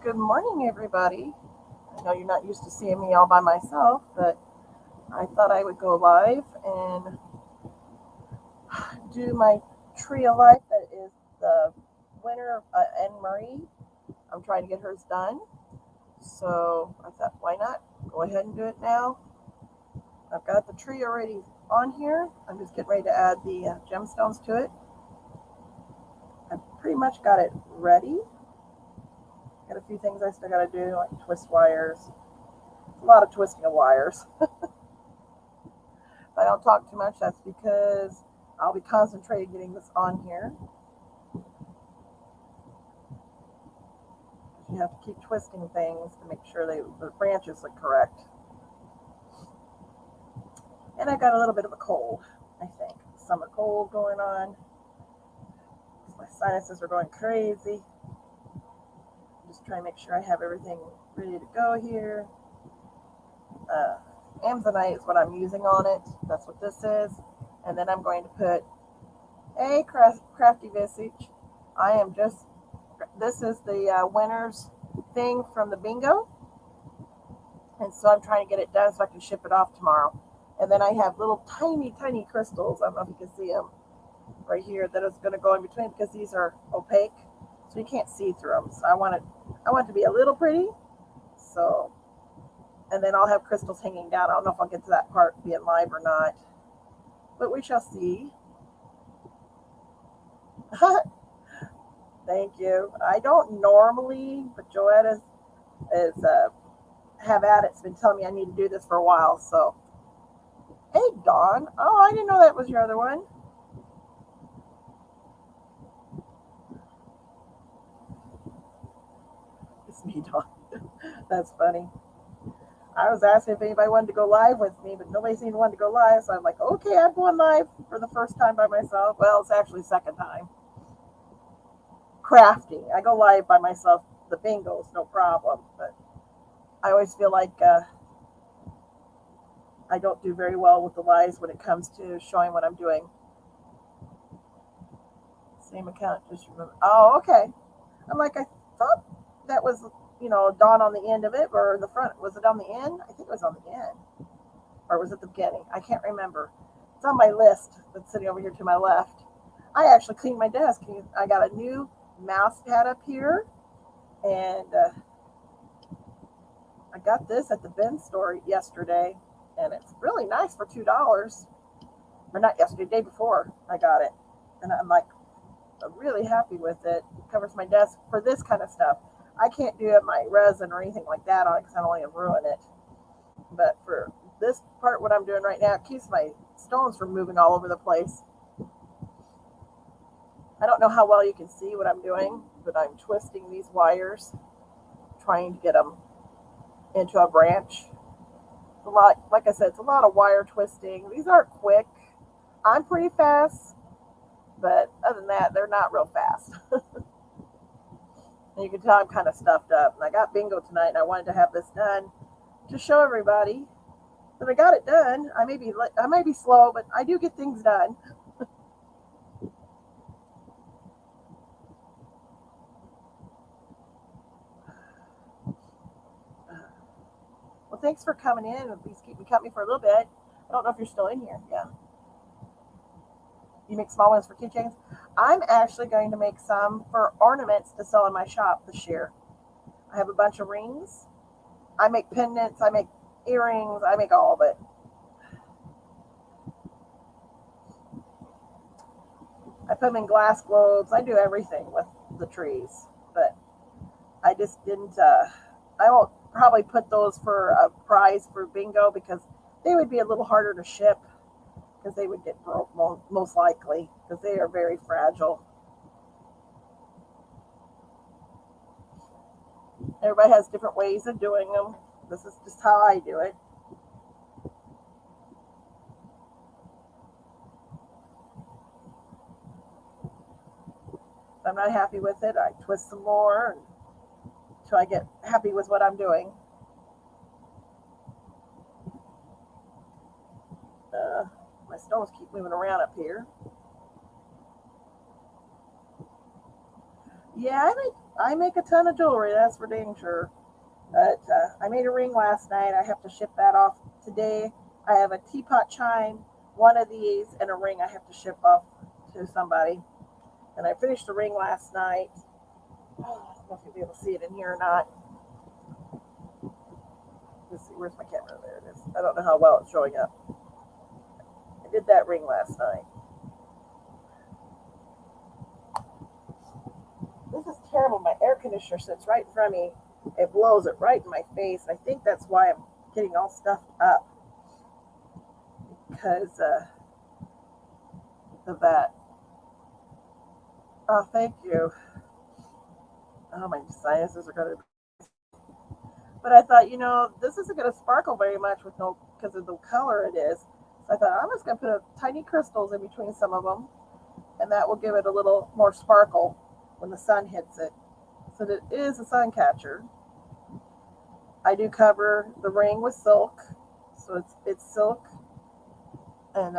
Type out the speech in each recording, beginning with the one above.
Good morning, everybody. I know you're not used to seeing me all by myself, but I thought I would go live and do my tree of life that is the winner of Anne Marie. I'm trying to get hers done. So I thought, why not? Go ahead and do it now. I've got the tree already on here. I'm just getting ready to add the gemstones to it. I've pretty much got it ready. Got a few things I still got to do, like twist wires. A lot of twisting of wires. If I don't talk too much, that's because I'll be concentrating getting this on here. You have to keep twisting things to make sure the branches look correct. And I got a little bit of a cold, I think. Summer cold going on. My sinuses are going crazy. Just trying to make sure I have everything ready to go here. Amazonite is what I'm using on it. That's what this is. And then I'm going to put a crafty visage. This is the winner's thing from the bingo. And so I'm trying to get it done so I can ship it off tomorrow. And then I have little tiny crystals. I don't know if you can see them right here that is going to go in between because these are opaque. So you can't see through them. So I want it to be a little pretty. So, and then I'll have crystals hanging down. I don't know if I'll get to that part being live or not, but we shall see. Thank you. I don't normally, but Joetta is have at it. It's been telling me I need to do this for a while. So, hey, Dawn. Oh, I didn't know that was your other one. It's me, Dawn. That's funny. I was asking if anybody wanted to go live with me, but nobody seemed to want to go live. So I'm like, okay, I'm going live for the first time by myself. Well, it's actually second time. Crafting. I go live by myself. The bingo's no problem, but I always feel like I don't do very well with the lives when it comes to showing what I'm doing. Same account, just remember. Oh, okay. I'm like, I thought that was, Dawn on the end of it or the front. Was it on the end? I think it was on the end. Or was it the beginning? I can't remember. It's on my list that's sitting over here to my left. I actually cleaned my desk. I got a new mouse pad up here. And I got this at the bin store yesterday. And it's really nice for $2. Or not yesterday, the day before I got it. And I'm like, I'm really happy with it. It covers my desk for this kind of stuff. I can't do my resin or anything like that on it because I don't want to ruin it. But for this part, what I'm doing right now, it keeps my stones from moving all over the place. I don't know how well you can see what I'm doing, but I'm twisting these wires, trying to get them into a branch. It's a lot, like I said, it's a lot of wire twisting. These aren't quick. I'm pretty fast, but other than that, they're not real fast. And you can tell I'm kind of stuffed up. And I got bingo tonight, and I wanted to have this done to show everybody that I got it done. I may be slow, but I do get things done. Well, thanks for coming in. Please keep me company for a little bit. I don't know if you're still in here. Yeah. You make small ones for keychains. I'm actually going to make some for ornaments to sell in my shop this year. I have a bunch of rings. I make pendants. I make earrings. I make all of it. I put them in glass globes. I do everything with the trees. But I just didn't. I won't probably put those for a prize for bingo because they would be a little harder to ship because they would get broke most likely because they are very fragile. Everybody has different ways of doing them. This is just how I do it. If I'm not happy with it, I twist some more until I get happy with what I'm doing. My stones keep moving around up here. Yeah, I make a ton of jewelry. That's for dang sure. But I made a ring last night. I have to ship that off today. I have a teapot chime, one of these, and a ring I have to ship off to somebody. And I finished the ring last night. Oh, I don't know if you'll be able to see it in here or not. Let's see, where's my camera? There it is. I don't know how well it's showing up. I did that ring last night. This is terrible. My air conditioner sits right in front of me. It blows it right in my face. I think that's why I'm getting all stuffed up because of that. Oh, thank you. Oh, my sinuses are going to. But I thought, this isn't going to sparkle very much with no because of the color it is. So I thought I'm just going to put tiny crystals in between some of them, and that will give it a little more sparkle when the sun hits it. So it is a sun catcher. I do cover the ring with silk, so it's silk. And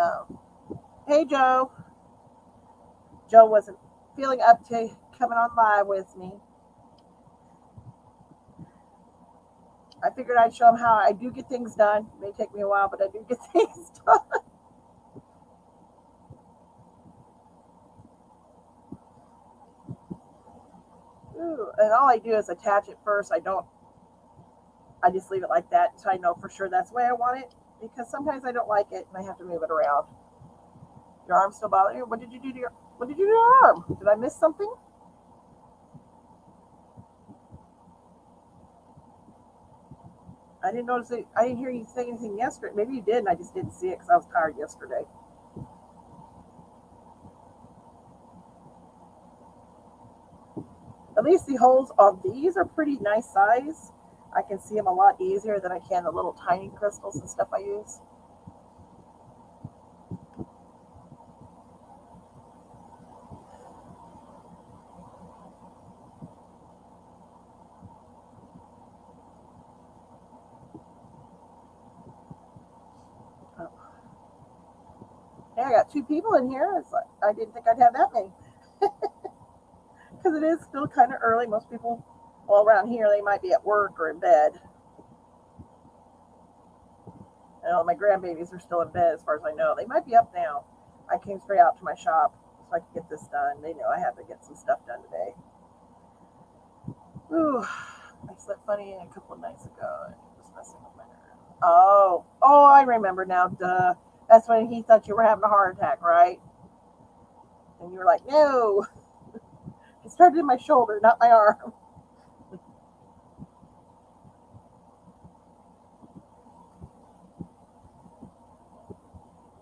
hey, Joe. Joe wasn't feeling up to coming on live with me. I figured I'd show him how I do get things done. It may take me a while, but I do get things done. Ooh, and all I do is attach it first. I just leave it like that until I know for sure that's the way I want it. Because sometimes I don't like it and I have to move it around. Your arm still bothering you? What did you do to your arm? Did I miss something? I didn't notice it. I didn't hear you say anything yesterday. Maybe you did and I just didn't see it because I was tired yesterday. At least the holes on these are pretty nice size. I can see them a lot easier than I can the little tiny crystals and stuff I use. Oh. Hey, I got two people in here. It's like, I didn't think I'd have that many. Because it is still kind of early. Most people, well, around here, they might be at work or in bed. And all my grandbabies are still in bed, as far as I know. They might be up now. I came straight out to my shop so I could get this done. They know I have to get some stuff done today. Ooh, I slept funny a couple of nights ago and it was messing with my nerve. Oh, I remember now. Duh. That's when he thought you were having a heart attack, right? And you were like, no. It started in my shoulder, not my arm.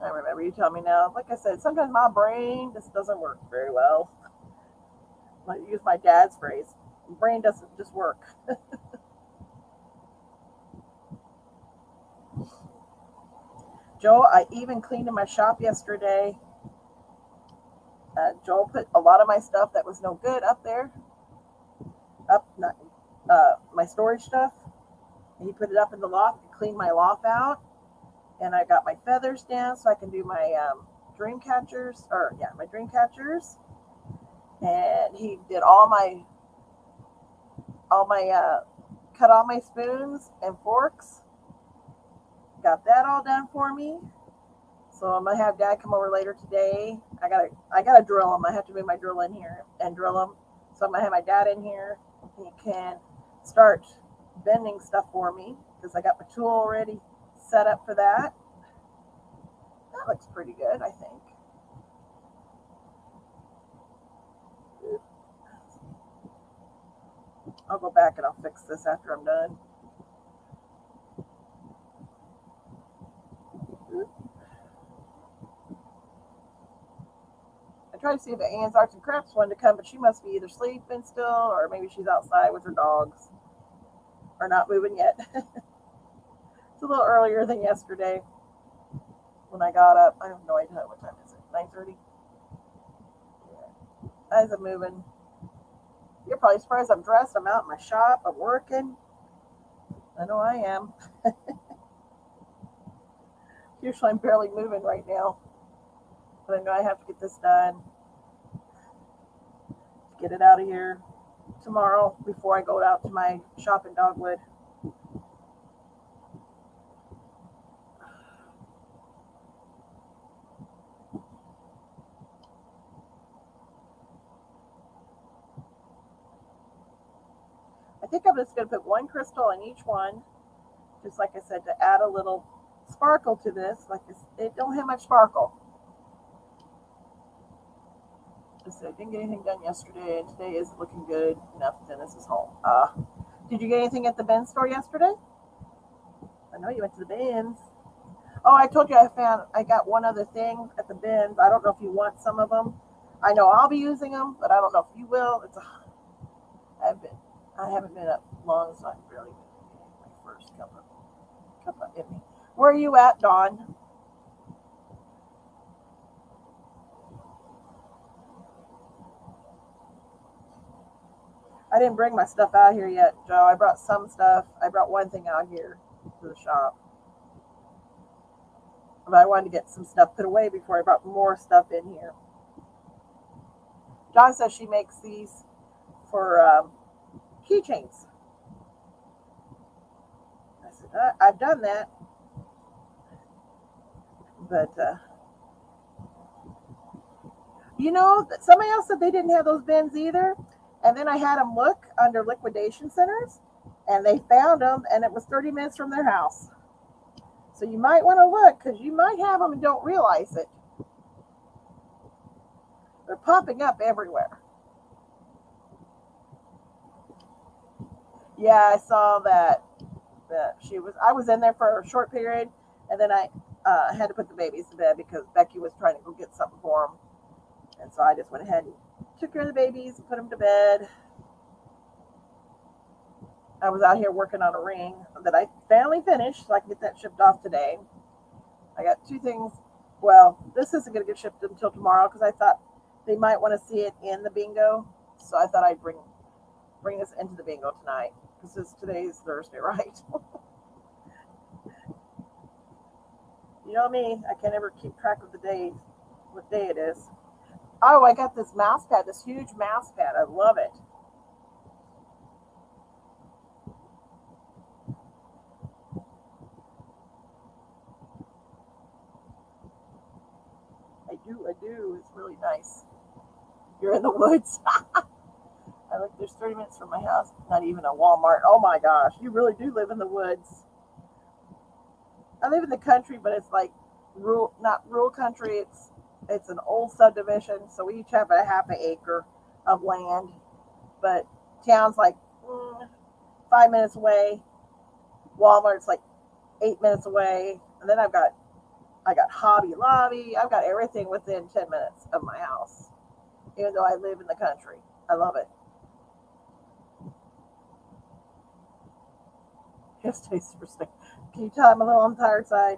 I remember you telling me now. Like I said, sometimes my brain just doesn't work very well. I use my dad's phrase. Brain doesn't just work. Joe, I even cleaned in my shop yesterday. Joel put a lot of my stuff that was no good up there, up not my storage stuff. And he put it up in the loft and cleaned my loft out. And I got my feathers down so I can do my dream catchers, or yeah, my dream catchers. And he did cut all my spoons and forks. Got that all done for me. So I'm gonna have Dad come over later today. I gotta drill them. I have to move my drill in here and drill them. So I'm gonna have my dad in here. He can start bending stuff for me because I got my tool already set up for that. That looks pretty good, I think. I'll go back and I'll fix this after I'm done. I tried to see if the Ann's Arts and Crafts wanted to come, but she must be either sleeping still or maybe she's outside with her dogs or not moving yet. It's a little earlier than yesterday when I got up. I have no idea what time is it. 9:30. Yeah. As I'm moving, you're probably surprised I'm dressed. I'm out in my shop. I'm working. I know I am. Usually I'm barely moving right now, but I know I have to get this done. Get it out of here. tomorrow before I go out to my shop in Dogwood. I think I'm just going to put one crystal in each one, just like I said, to add a little sparkle to this. Like it don't have much sparkle. I didn't get anything done yesterday, and today is looking good enough. Dennis is home. Did you get anything at the bin store yesterday? I know you went to the bins. Oh, I told you I got one other thing at the bins. I don't know if you want some of them. I know I'll be using them, but I don't know if you will. I haven't been up long, so I've barely been getting my first cup of in me. Where are you at, Dawn? I didn't bring my stuff out here yet, Joe. I brought some stuff. I brought one thing out here to the shop. But I wanted to get some stuff put away before I brought more stuff in here. Dawn says she makes these for keychains. I said, I've done that. But, somebody else said they didn't have those bins either. And then I had them look under liquidation centers, and they found them, and it was 30 minutes from their house. So you might want to look, because you might have them and don't realize it. They're popping up everywhere. Yeah, I saw that I was in there for a short period, and then I had to put the babies to bed because Becky was trying to go get something for them. And so I just went ahead and took care of the babies, put them to bed. I was out here working on a ring that I finally finished, so I can get that shipped off today. I got two things. Well, this isn't going to get shipped until tomorrow because I thought they might want to see it in the bingo. So I thought I'd bring this into the bingo tonight because today's Thursday, right? You know me, I can't ever keep track of the days, what day it is. Oh, I got this mouse pad, this huge mouse pad. I love it. I do. It's really nice. You're in the woods. There's 30 minutes from my house. Not even a Walmart. Oh my gosh, you really do live in the woods. I live in the country, but it's like not rural country. It's an old subdivision, so we each have a half an acre of land. But town's like 5 minutes away. Walmart's like 8 minutes away, and then I got Hobby Lobby. I've got everything within 10 minutes of my house, even though I live in the country. I love it. Yesterday's Thursday. Can you tell I'm a little on the tired side?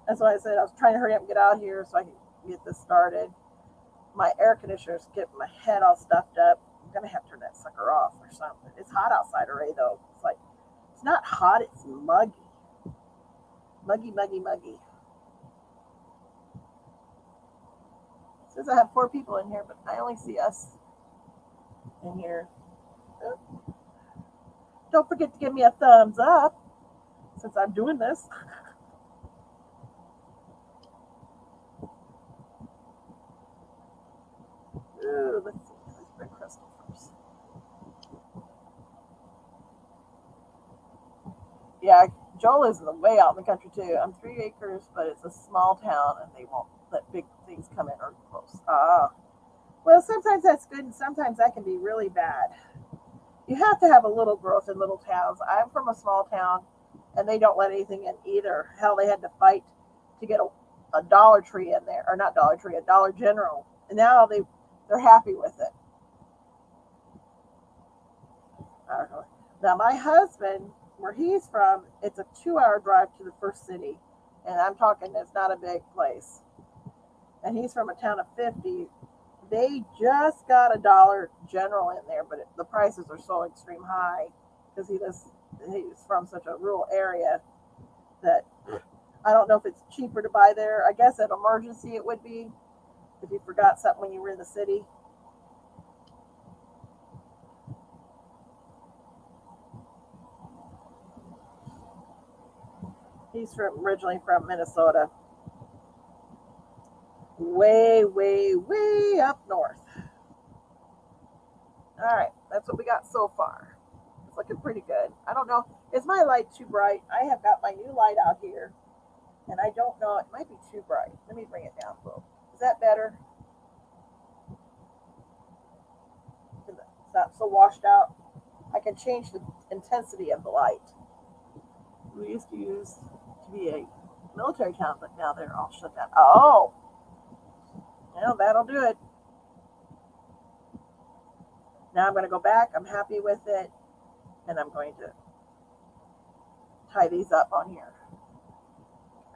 That's why I said I was trying to hurry up and get out here so I can get this started. My air conditioner's getting my head all stuffed up. I'm gonna have to turn that sucker off or something. It's hot outside already though. It's not hot, it's muggy. Muggy. It says I have 4 people in here, but I only see us in here. Don't forget to give me a thumbs up since I'm doing this. Ooh, let's see. Let's bring Crystal first. Yeah, Joel is way out in the country too. I'm 3 acres, but it's a small town, and they won't let big things come in or close. Well, sometimes that's good, and sometimes that can be really bad. You have to have a little growth in little towns. I'm from a small town, and they don't let anything in either. Hell, they had to fight to get a Dollar Tree in there, or not Dollar Tree, a Dollar General, and now they're happy with it. Now, my husband, where he's from, it's a 2-hour drive to the first city, and I'm talking it's not a big place. And he's from a town of 50. They just got a Dollar General in there, but the prices are so extreme high because he's from such a rural area that I don't know if it's cheaper to buy there. I guess at emergency it would be if you forgot something when you were in the city. He's originally from Minnesota. Way, way, way up north. All right, that's what we got so far. It's looking pretty good. I don't know. Is my light too bright? I have got my new light out here, and I don't know. It might be too bright. Let me bring it down a little. Is that better? It's not so washed out. I can change the intensity of the light. We used to use to be a military town, but now they're all shut down. Oh, well, that'll do it. Now I'm going to go back. I'm happy with it, and I'm going to tie these up on here.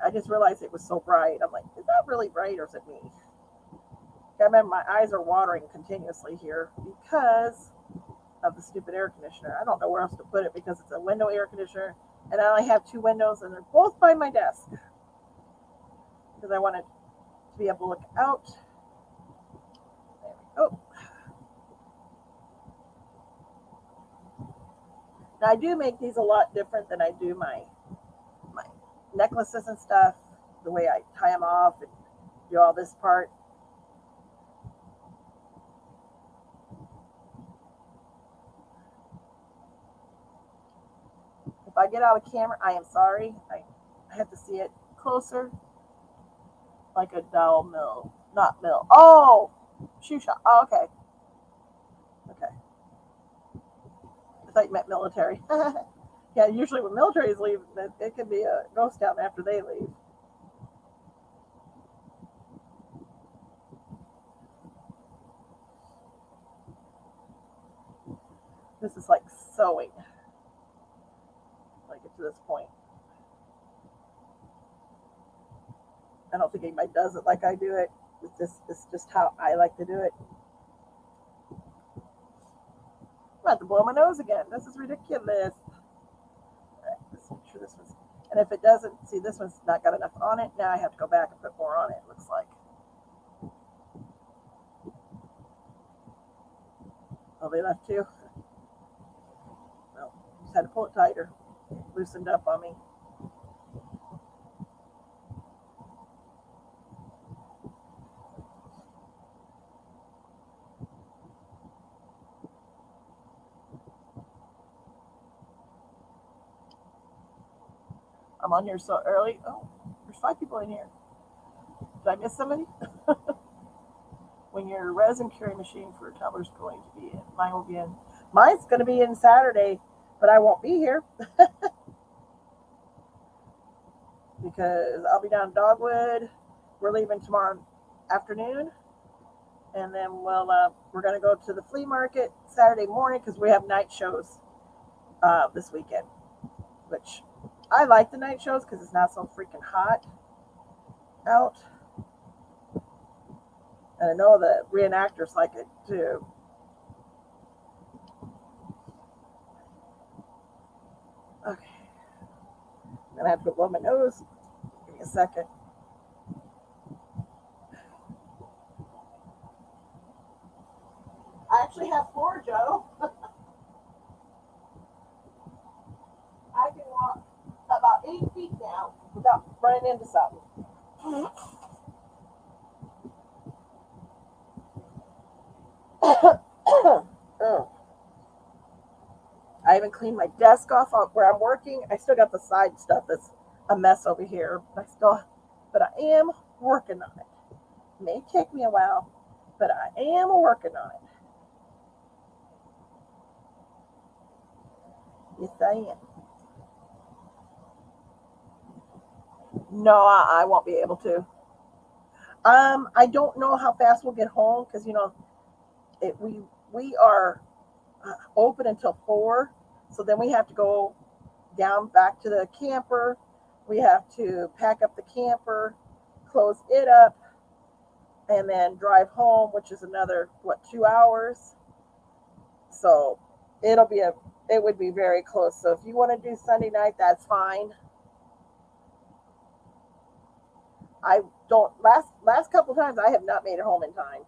I just realized it was so bright. I'm like, is that really bright or is it me? I remember my eyes are watering continuously here because of the stupid air conditioner. I don't know where else to put it because it's a window air conditioner, and I only have two windows, and they're both by my desk because I wanted to be able to look out. There we go. Now I do make these a lot different than I do my necklaces and stuff. The way I tie them off and do all this part. If I get out of camera, I am sorry. I have to see it closer. Like a dowel mill. Not mill. Oh! Shoe shop. Oh, okay. Okay. I thought you meant military. Yeah, usually when militaries leave, it can be a ghost town after they leave. This is like sewing. When I get to this point. I don't think anybody does it like I do it. It's just how I like to do it. I'm about to blow my nose again. This is ridiculous. All right, let's make sure this one's. And if it doesn't, see, this one's not got enough on it. Now I have to go back and put more on it, it looks like. Oh, they left too? Well, just had to pull it tighter. Loosened up on me. I'm on here so early. Oh, there's 5 people in here. Did I miss somebody? When your resin curing machine for a tumbler is going to be in. Mine will be in. Mine's going to be in Saturday, but I won't be here because I'll be down in Dogwood. We're leaving tomorrow afternoon, and then we're going to go to the flea market Saturday morning because we have night shows this weekend, which I like the night shows because it's not so freaking hot out. And I know the reenactors like it too. Okay. I'm going to have to blow my nose. Give me a second. I actually have 4, Joe. I can walk about 8 feet now without running into something. Oh. I haven't cleaned my desk off where I'm working. I still got the side stuff that's a mess over here. But I am working on it. It may take me a while, but I am working on it. Yes, I am. No, I won't be able to. I don't know how fast we'll get home because we are open until 4, so then we have to go down back to the camper. We have to pack up the camper, close it up, and then drive home, which is another 2 hours. So it would be very close. So if you want to do Sunday night, that's fine. I don't last couple times I have not made it home in time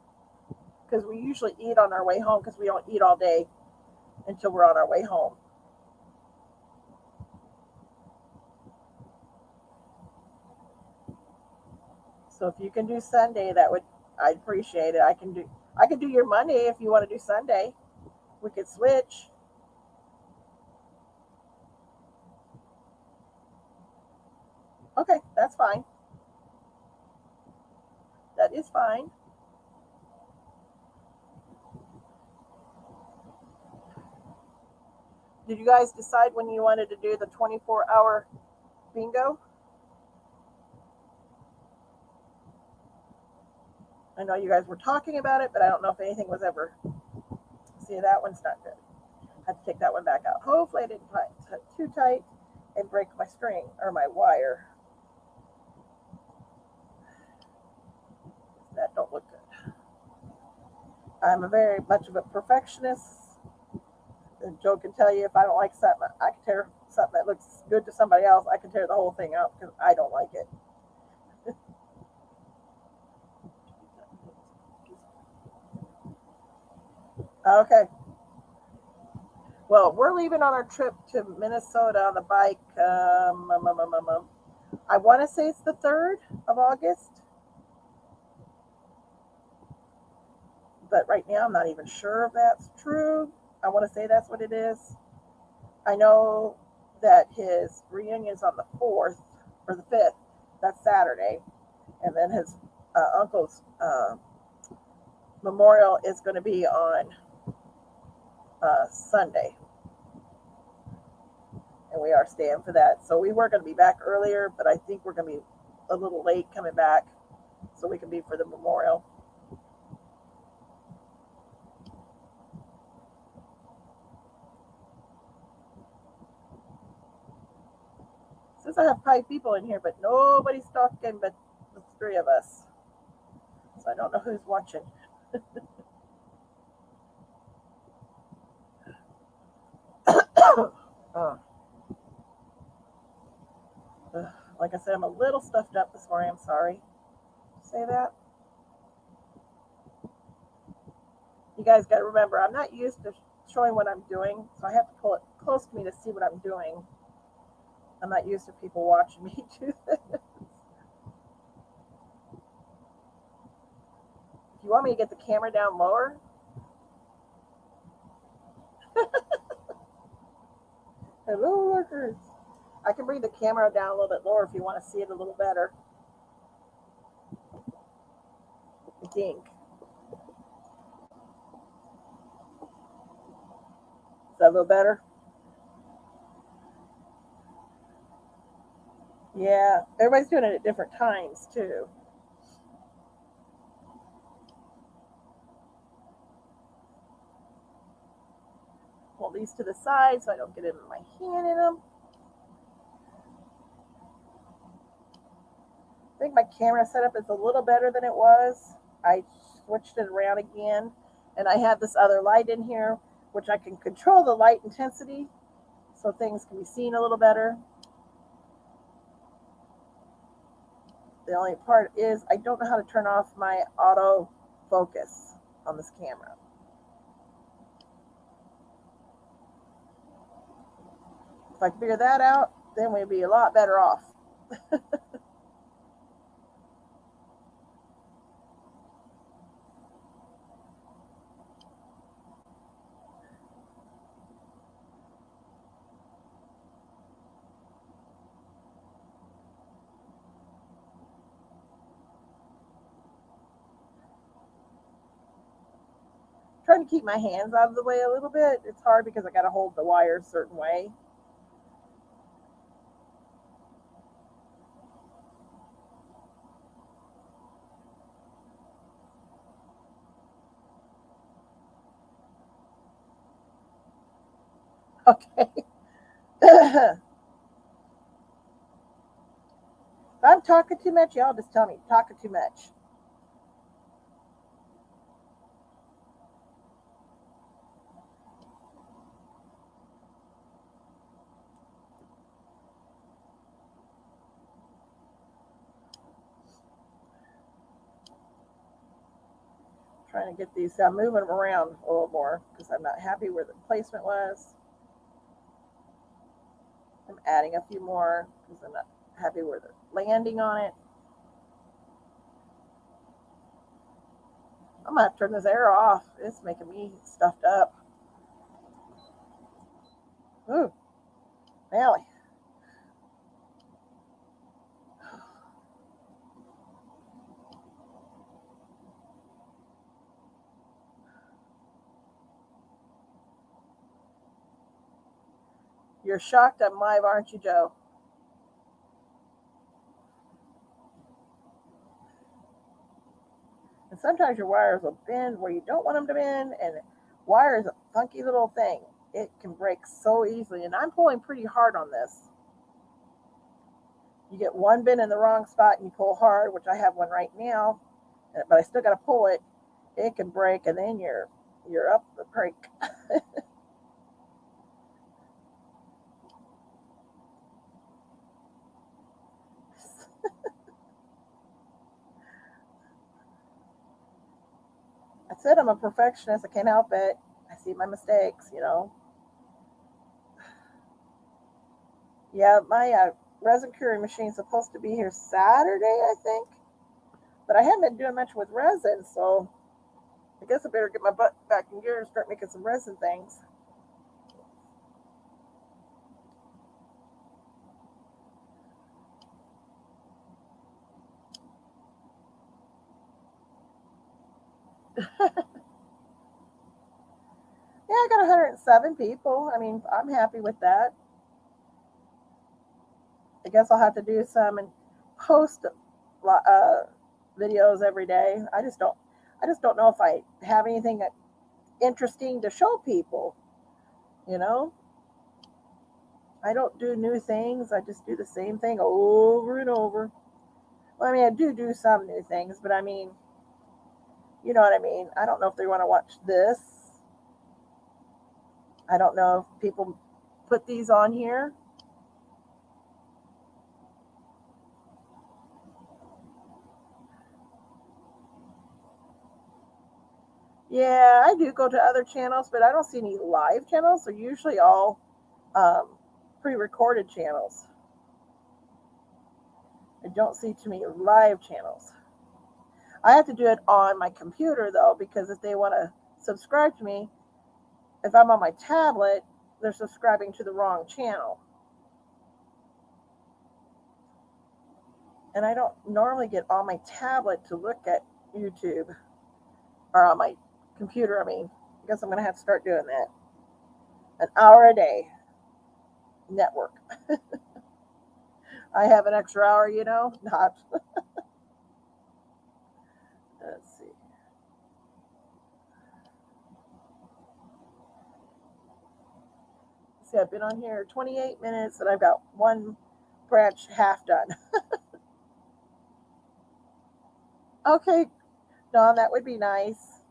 because we usually eat on our way home because we don't eat all day until we're on our way home. So if you can do Sunday, I'd appreciate it. I can do your Monday if you want to do Sunday. We could switch. Okay, that's fine. That is fine. Did you guys decide when you wanted to do the 24-hour bingo? I know you guys were talking about it, but I don't know if anything was ever. See, that one's not good. I have to take that one back out. Hopefully I didn't tie it too tight and break my string or my wire. That don't look good. I'm a very much of a perfectionist. And Joe can tell you if I don't like something, I can tear something that looks good to somebody else. I can tear the whole thing out because I don't like it. Okay. Well, we're leaving on our trip to Minnesota on the bike. I want to say it's the 3rd of August, but right now I'm not even sure if that's true. I want to say that's what it is. I know that his reunion's on the 4th or the 5th. That's Saturday. And then his uncle's memorial is going to be on Sunday. And we are staying for that. So we were going to be back earlier, but I think we're going to be a little late coming back so we can be for the memorial. Since I have 5 people in here, but nobody's talking but the 3 of us. So I don't know who's watching. uh, like I said, I'm a little stuffed up this morning. I'm sorry. Say that. You guys got to remember, I'm not used to showing what I'm doing, so I have to pull it close to me to see what I'm doing. I'm not used to people watching me do this. If you want me to get the camera down lower, hello, workers. I can bring the camera down a little bit lower if you want to see it a little better. I think. Is that a little better? Yeah, everybody's doing it at different times too. Pull these to the side so I don't get my hand in them. I think my camera setup is a little better than it was. I switched it around again, and I have this other light in here, which I can control the light intensity so things can be seen a little better. The only part is I don't know how to turn off my auto focus on this camera. If I can figure that out, then we'd be a lot better off. Trying to keep my hands out of the way a little bit. It's hard because I got to hold the wire a certain way. Okay. If I'm talking too much, y'all just tell me talking too much. Trying to get these, I'm moving them around a little more because I'm not happy where the placement was. I'm adding a few more because I'm not happy where they're landing on it. I'm gonna have to turn this air off. It's making me stuffed up. Ooh, Nelly. You're shocked I'm live, aren't you, Joe? And sometimes your wires will bend where you don't want them to bend, and wire is a funky little thing. It can break so easily, and I'm pulling pretty hard on this. You get one bend in the wrong spot and you pull hard, which I have one right now, but I still got to pull it. It can break, and then you're up the creek. I said I'm a perfectionist. I can't help it. I see my mistakes, you know. Yeah, my resin curing machine is supposed to be here Saturday, I think. But I haven't been doing much with resin, so I guess I better get my butt back in gear and start making some resin things. Yeah, I got 107 people. I mean, I'm happy with that. I guess I'll have to do some and post videos every day. I just don't know if I have anything interesting to show people. You know, I don't do new things. I just do the same thing over and over. Well, I mean, I do some new things, but I mean, you know what I mean. I don't know if they want to watch this. I don't know if people put these on here. Yeah, I do go to other channels, but I don't see any live channels. They're usually all um, pre-recorded channels. I don't see too many live channels. I have to do it on my computer though, because if they want to subscribe to me, if I'm on my tablet, they're subscribing to the wrong channel. And I don't normally get on my tablet to look at YouTube or on my computer. I mean, I guess I'm going to have to start doing that. An hour a day network. I have an extra hour, you know, not. Let's see. See, I've been on here 28 minutes and I've got one branch half done. Okay, Dawn, that would be nice.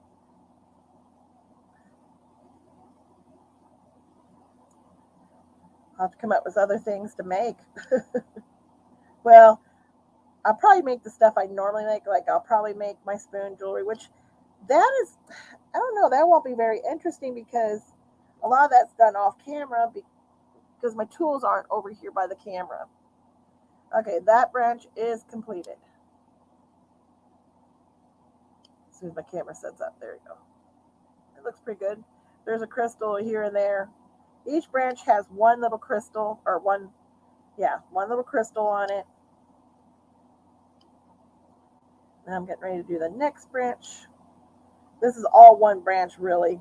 I'll have to come up with other things to make. Well, I'll probably make the stuff I normally make. Like I'll probably make my spoon jewelry, which that is, I don't know, that won't be very interesting because a lot of that's done off camera because my tools aren't over here by the camera. Okay, that branch is completed. As soon as my camera sets up, there you go. It looks pretty good. There's a crystal here and there. Each branch has one little crystal or one little crystal on it. Now I'm getting ready to do the next branch. This is all one branch really.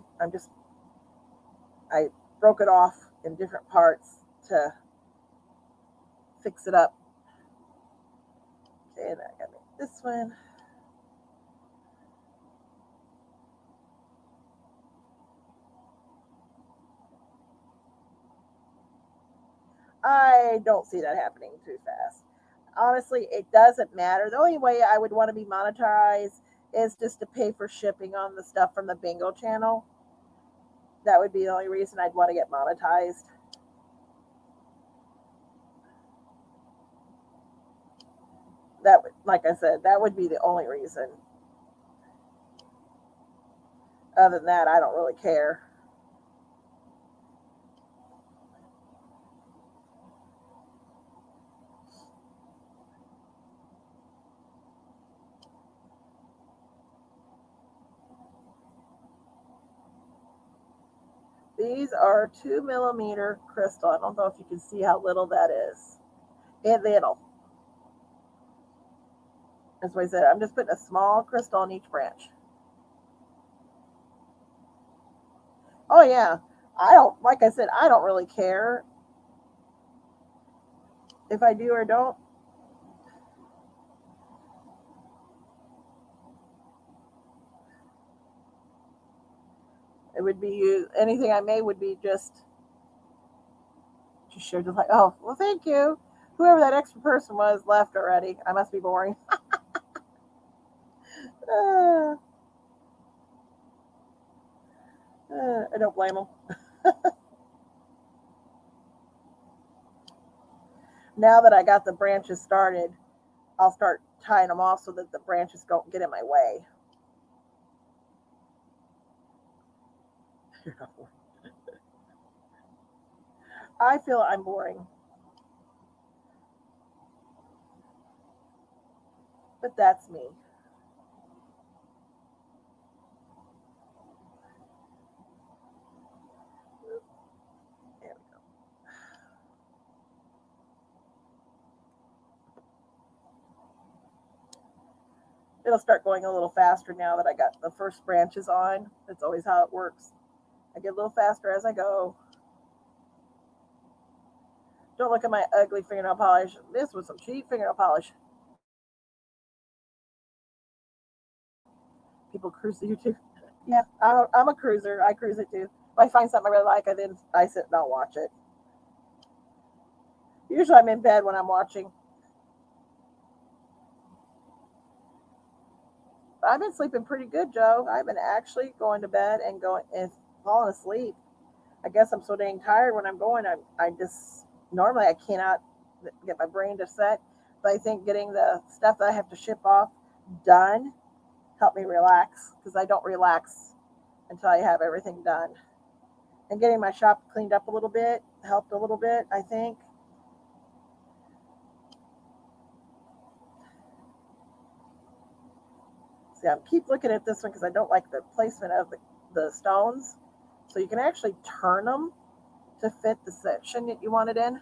I broke it off in different parts to fix it up. Okay, and I gotta make this one. I don't see that happening too fast. Honestly, it doesn't matter. The only way I would want to be monetized is just to pay for shipping on the stuff from the bingo channel. That would be the only reason I'd want to get monetized. That would, like I said, that would be the only reason. Other than that, I don't really care. These are 2 millimeter crystal. I don't know if you can see how little that is. It's little. That's what I said. I'm just putting a small crystal on each branch. Oh yeah. Like I said, I don't really care if I do or don't. It would be anything I made would be just shared. Just like, oh, well, thank you. Whoever that extra person was left already. I must be boring. uh, I don't blame them. Now that I got the branches started, I'll start tying them off so that the branches don't get in my way. I feel I'm boring, but that's me. There we go. It'll start going a little faster now that I got the first branches on. That's always how it works. I get a little faster as I go. Don't look at my ugly fingernail polish. This was some cheap fingernail polish. People cruise YouTube. Yeah, I'm a cruiser. I cruise it too. If I find something I really like, I sit and I'll watch it. Usually I'm in bed when I'm watching. I've been sleeping pretty good, Joe. I've been actually going to bed and going and falling asleep. I guess I'm so dang tired when I'm going. I just normally I cannot get my brain to set, but I think getting the stuff that I have to ship off done help me relax because I don't relax until I have everything done. And getting my shop cleaned up a little bit helped a little bit, I think. See, I keep looking at this one because I don't like the placement of the stones. So you can actually turn them to fit the section that you want it in.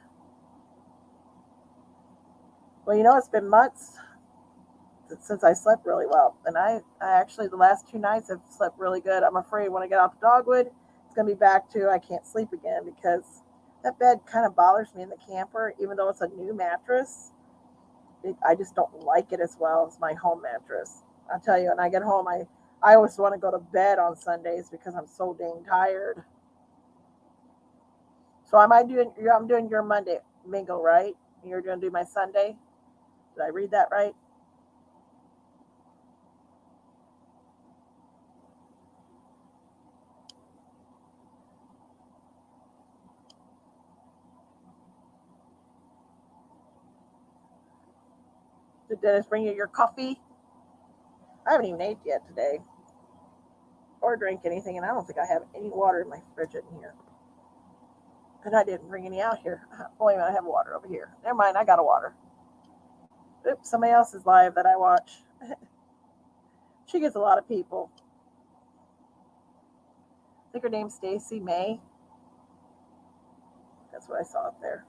Well, it's been months since I slept really well. And I actually, the last 2 nights, have slept really good. I'm afraid when I get off the dogwood, it's going to be back to I can't sleep again because that bed kind of bothers me in the camper, even though it's a new mattress. I just don't like it as well as my home mattress. I'll tell you, when I get home, I always want to go to bed on Sundays because I'm so dang tired. So I'm doing your Monday mingle, right? You're going to do my Sunday. Did I read that right? Did Dennis bring you your coffee? I haven't even ate yet today or drink anything, and I don't think I have any water in my fridge in here. And I didn't bring any out here. Oh, wait a minute, I have water over here. Never mind, I got a water. Oops, somebody else's live that I watch. She gets a lot of people. I think her name's Stacy May. That's what I saw up there.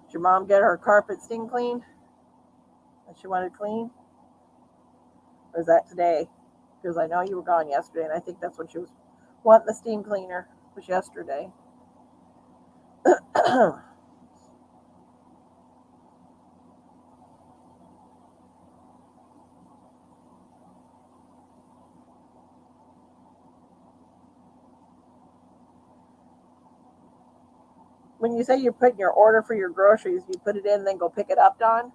Did your mom get her carpet steam cleaned? That she wanted clean? Or is that today? Because I know you were gone yesterday, and I think that's when she was wanting the steam cleaner. Was yesterday. When you say you're putting your order for your groceries, you put it in, then go pick it up, Don?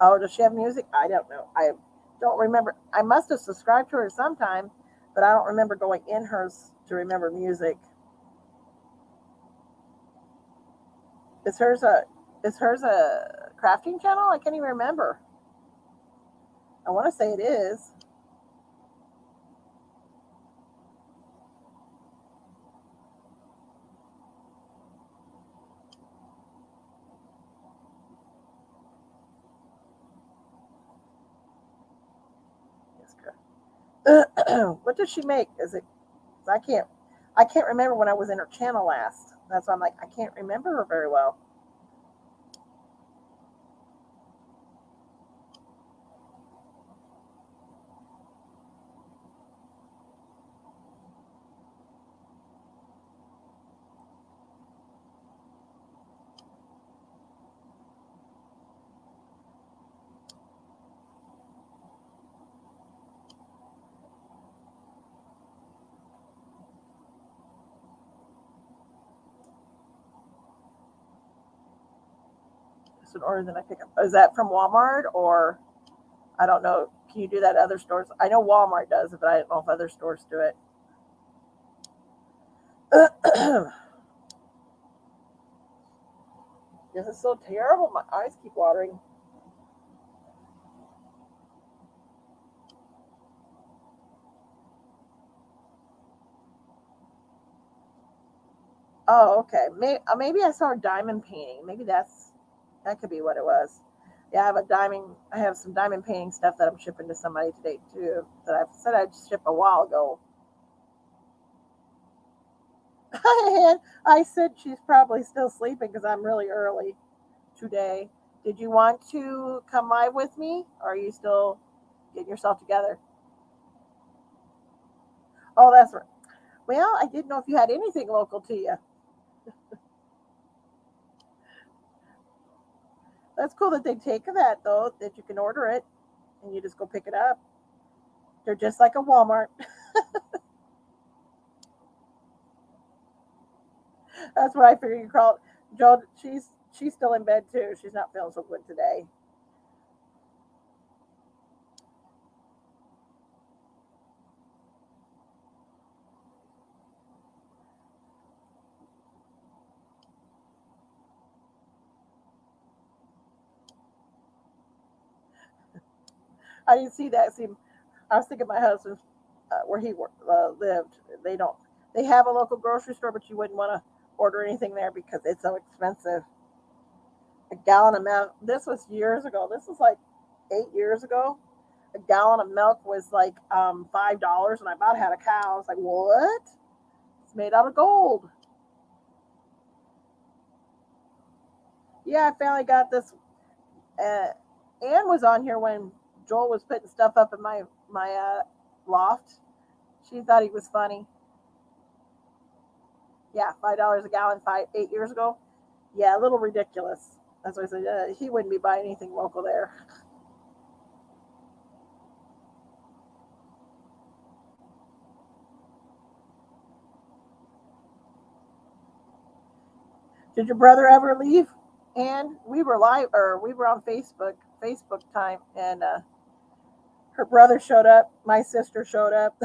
Oh, does she have music? I don't know. I don't remember. I must have subscribed to her sometime, but I don't remember going in hers to remember music. Is hers a crafting channel? I can't even remember. I want to say it is. What does she make? Is it? I can't. I can't remember when I was in her channel last. That's why I'm like I can't remember her very well. Just an order that I pick up. Is that from Walmart or I don't know? Can you do that at other stores? I know Walmart does it, but I don't know if other stores do it. This is so terrible. My eyes keep watering. Oh, okay. Maybe I saw a diamond painting. Maybe that could be what it was. Yeah, I have a diamond. I have some diamond painting stuff that I'm shipping to somebody today too. That I said I'd ship a while ago. And I said she's probably still sleeping because I'm really early today. Did you want to come live with me? Or are you still getting yourself together? Oh, that's right. Well, I didn't know if you had anything local to you. That's cool that they take that though, that you can order it and you just go pick it up. They're just like a Walmart. That's what I figured you called. Joe, she's still in bed too. She's not feeling so good today. I didn't see that. See, I was thinking my husband, where he lived, they don't. They have a local grocery store, but you wouldn't want to order anything there because it's so expensive. A gallon of milk. This was years ago. This was like 8 years ago. A gallon of milk was like $5, and I about had a cow. I was like, what? It's made out of gold. Yeah, I finally got this. Uh, Anne was on here when Joel was putting stuff up in my loft. She thought he was funny. Yeah, $5 a gallon 8 years ago. Yeah, a little ridiculous. That's why I said he wouldn't be buying anything local there. Did your brother ever leave? And we were live, or we were on Facebook time, and her brother showed up. My sister showed up.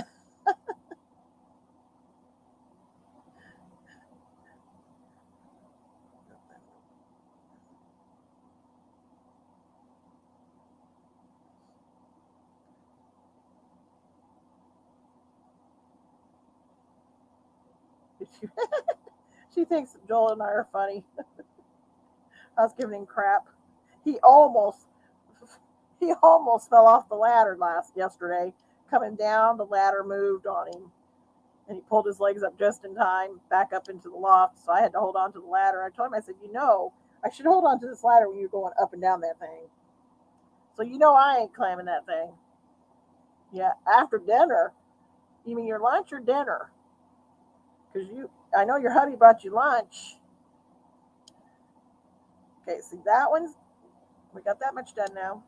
She thinks Joel and I are funny. I was giving him crap. He almost he almost fell off the ladder yesterday. Coming down, the ladder moved on him, and he pulled his legs up just in time, back up into the loft. So I had to hold on to the ladder. I told him, I said, I should hold on to this ladder when you're going up and down that thing. So I ain't climbing that thing. Yeah, after dinner. You mean your lunch or dinner? Because I know your hubby brought you lunch. Okay, see that one's. We got that much done now.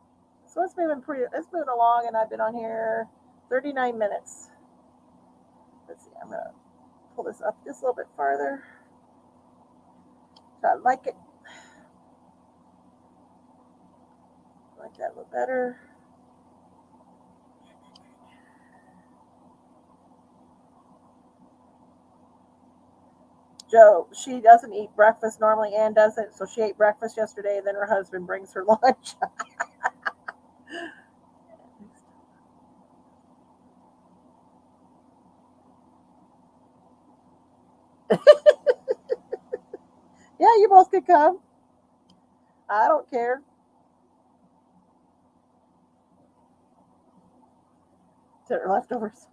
So it's moving pretty. It's moving along, and I've been on here 39 minutes. Let's see. I'm gonna pull this up just a little bit farther. So I like it. I like that a little better. Joe, she doesn't eat breakfast normally. Ann doesn't, so she ate breakfast yesterday. And then her husband brings her lunch. Yeah, you both could come. I don't care. They're leftovers.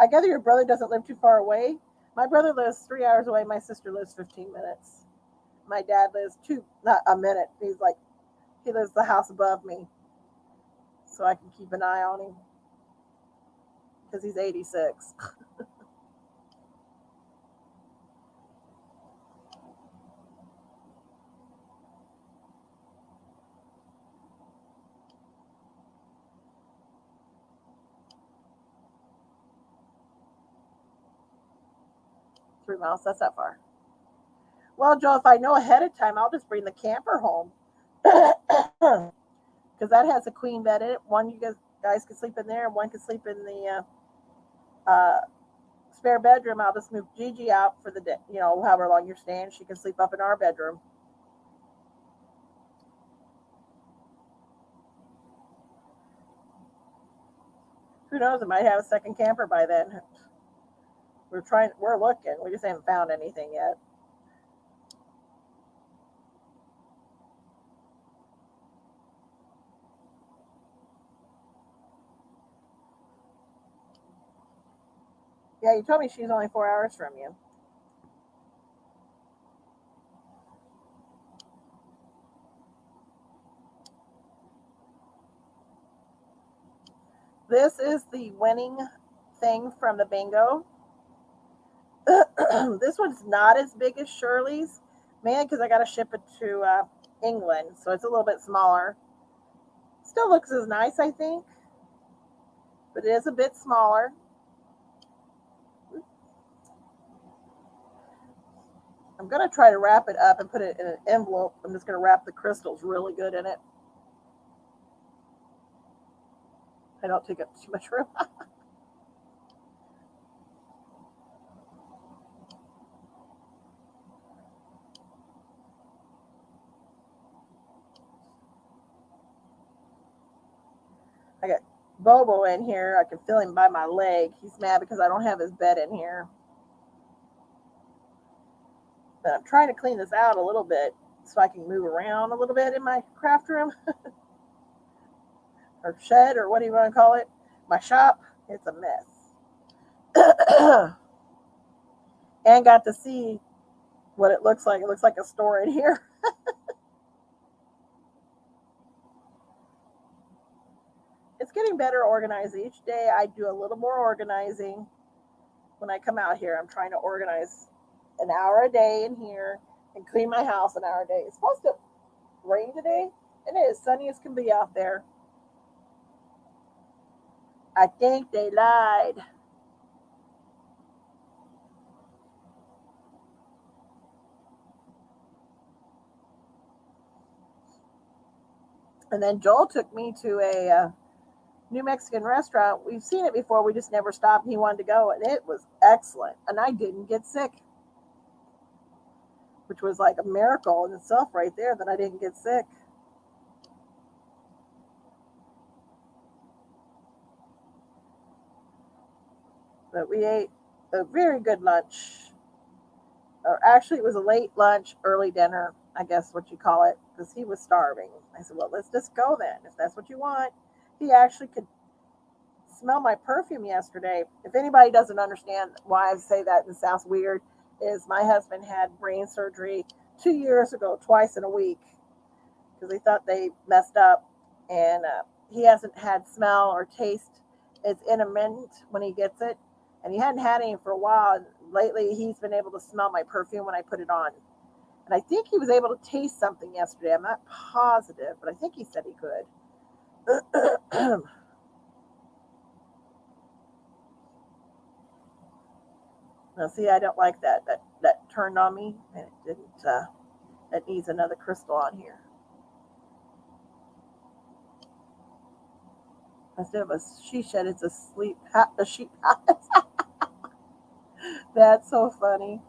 I gather your brother doesn't live too far away. My brother lives 3 hours away. My sister lives 15 minutes. My dad lives not a minute. He lives the house above me, so I can keep an eye on him because he's 86. 3 miles. That's not far. Well, Joe, if I know ahead of time, I'll just bring the camper home because that has a queen bed in it. One you guys can sleep in there, and one can sleep in the spare bedroom. I'll just move Gigi out for the day. However long you're staying, she can sleep up in our bedroom. Who knows? I might have a second camper by then. We're looking. We just haven't found anything yet. Yeah, you told me she's only 4 hours from you. This is the winning thing from the bingo. This one's not as big as Shirley's, mainly because I got to ship it to England, so it's a little bit smaller. Still looks as nice, I think, but it is a bit smaller. I'm going to try to wrap it up and put it in an envelope. I'm just going to wrap the crystals really good in it. I don't take up too much room. I got Bobo in here. I can feel him by my leg. He's mad because I don't have his bed in here. But I'm trying to clean this out a little bit so I can move around a little bit in my craft room. Or shed, or what do you want to call it? My shop. It's a mess. And got to see what it looks like. It looks like a store in here. It's getting better organized each day. I do a little more organizing when I come out here. I'm trying to organize an hour a day in here and clean my house an hour a day. It's supposed to rain today, and it is sunny as can be out there. I think they lied. And then Joel took me to a New Mexican restaurant. We've seen it before. We just never stopped. And he wanted to go, and it was excellent. And I didn't get sick, which was like a miracle in itself right there that I didn't get sick. But we ate a very good lunch. Or actually, it was a late lunch, early dinner, I guess what you call it, because he was starving. I said, well, let's just go then, if that's what you want. He actually could smell my perfume yesterday. If anybody doesn't understand why I say that and it sounds weird, is my husband had brain surgery 2 years ago, twice in a week, because they thought they messed up. And he hasn't had smell or taste. It's intermittent when he gets it. And he hadn't had any for a while. Lately, he's been able to smell my perfume when I put it on. And I think he was able to taste something yesterday. I'm not positive, but I think he said he could. Now, see, I don't like that. That turned on me, and it didn't. That needs another crystal on here. Instead of a she shed, it's a sheep house. That's so funny.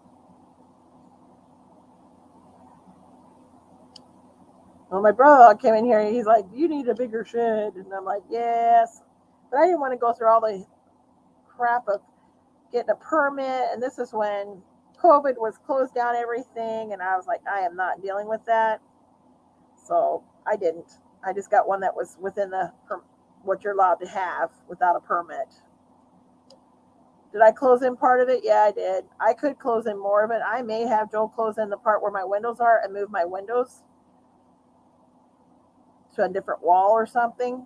Well, my brother came in here and he's like, "You need a bigger shed," and I'm like, "Yes," but I didn't want to go through all the crap of getting a permit. And this is when COVID was closed down everything, and I was like, I am not dealing with that. So I didn't. I just got one that was within the what you're allowed to have without a permit. Did I close in part of it? Yeah, I did. I could close in more of it. I may have Joel close in the part where my windows are and move my windows to a different wall or something.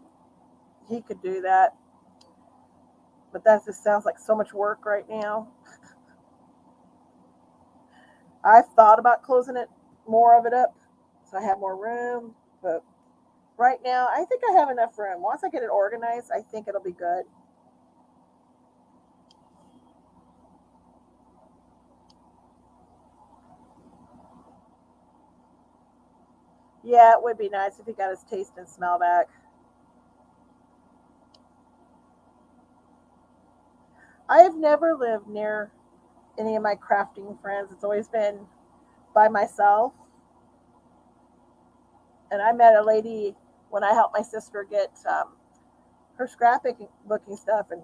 He could do that. But that just sounds like so much work right now. I've thought about closing it more of it up so I have more room. But right now, I think I have enough room. Once I get it organized, I think it'll be good. Yeah, it would be nice if he got his taste and smell back. I have never lived near any of my crafting friends. It's always been by myself. And I met a lady when I helped my sister get her scrapbooking stuff, and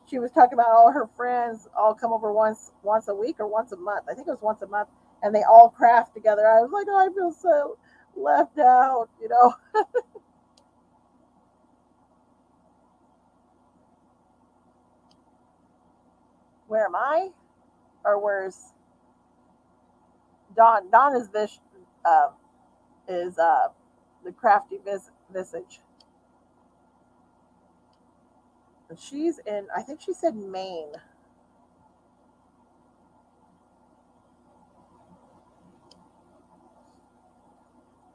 she was talking about all her friends all come over once a week or once a month. I think it was once a month, and they all craft together. I was like, oh, I feel so left out, you know. Where am I? Or where's Dawn? Dawn is this is the crafty visage. And she's in. I think she said Maine.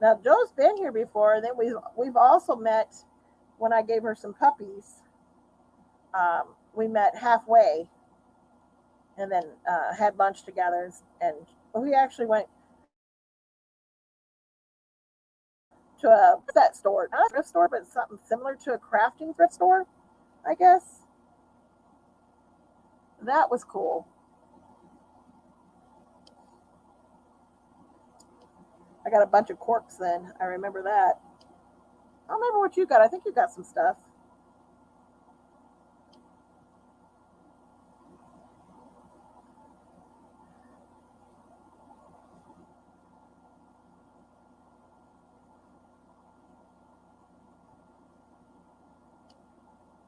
Now Joe's been here before. And then we've also met when I gave her some puppies. We met halfway and then had lunch together. And we actually went to a set store, not a thrift store, but something similar to a crafting thrift store, I guess. That was cool. I got a bunch of corks then. I remember that. I don't remember what you got. I think you got some stuff.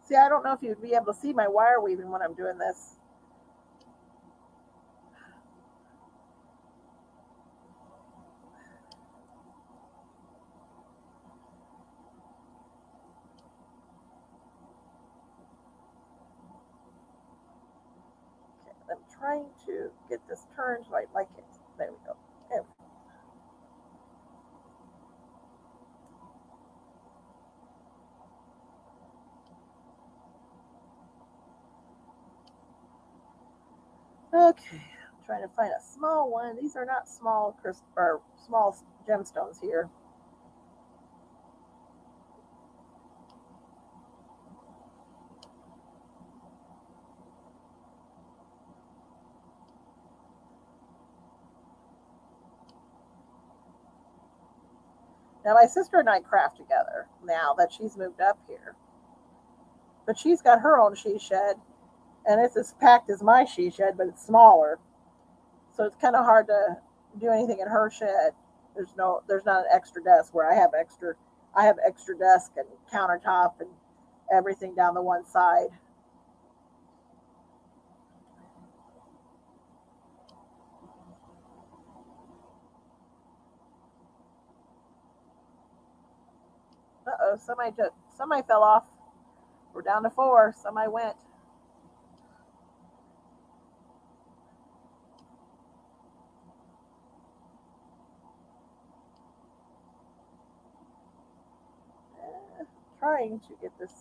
See, I don't know if you'd be able to see my wire weaving when I'm doing this. Okay, I'm trying to get this turned so I like it. There we go. There. Okay, I'm trying to find a small one. These are not small or small gemstones here. Now my sister and I craft together now that she's moved up here. But she's got her own she shed, and it's as packed as my she shed, but it's smaller. So it's kind of hard to do anything in her shed. There's not an extra desk where I have extra desk and countertop and everything down the one side. Uh-oh, somebody fell off. We're down to four. Somebody went. Trying to get this.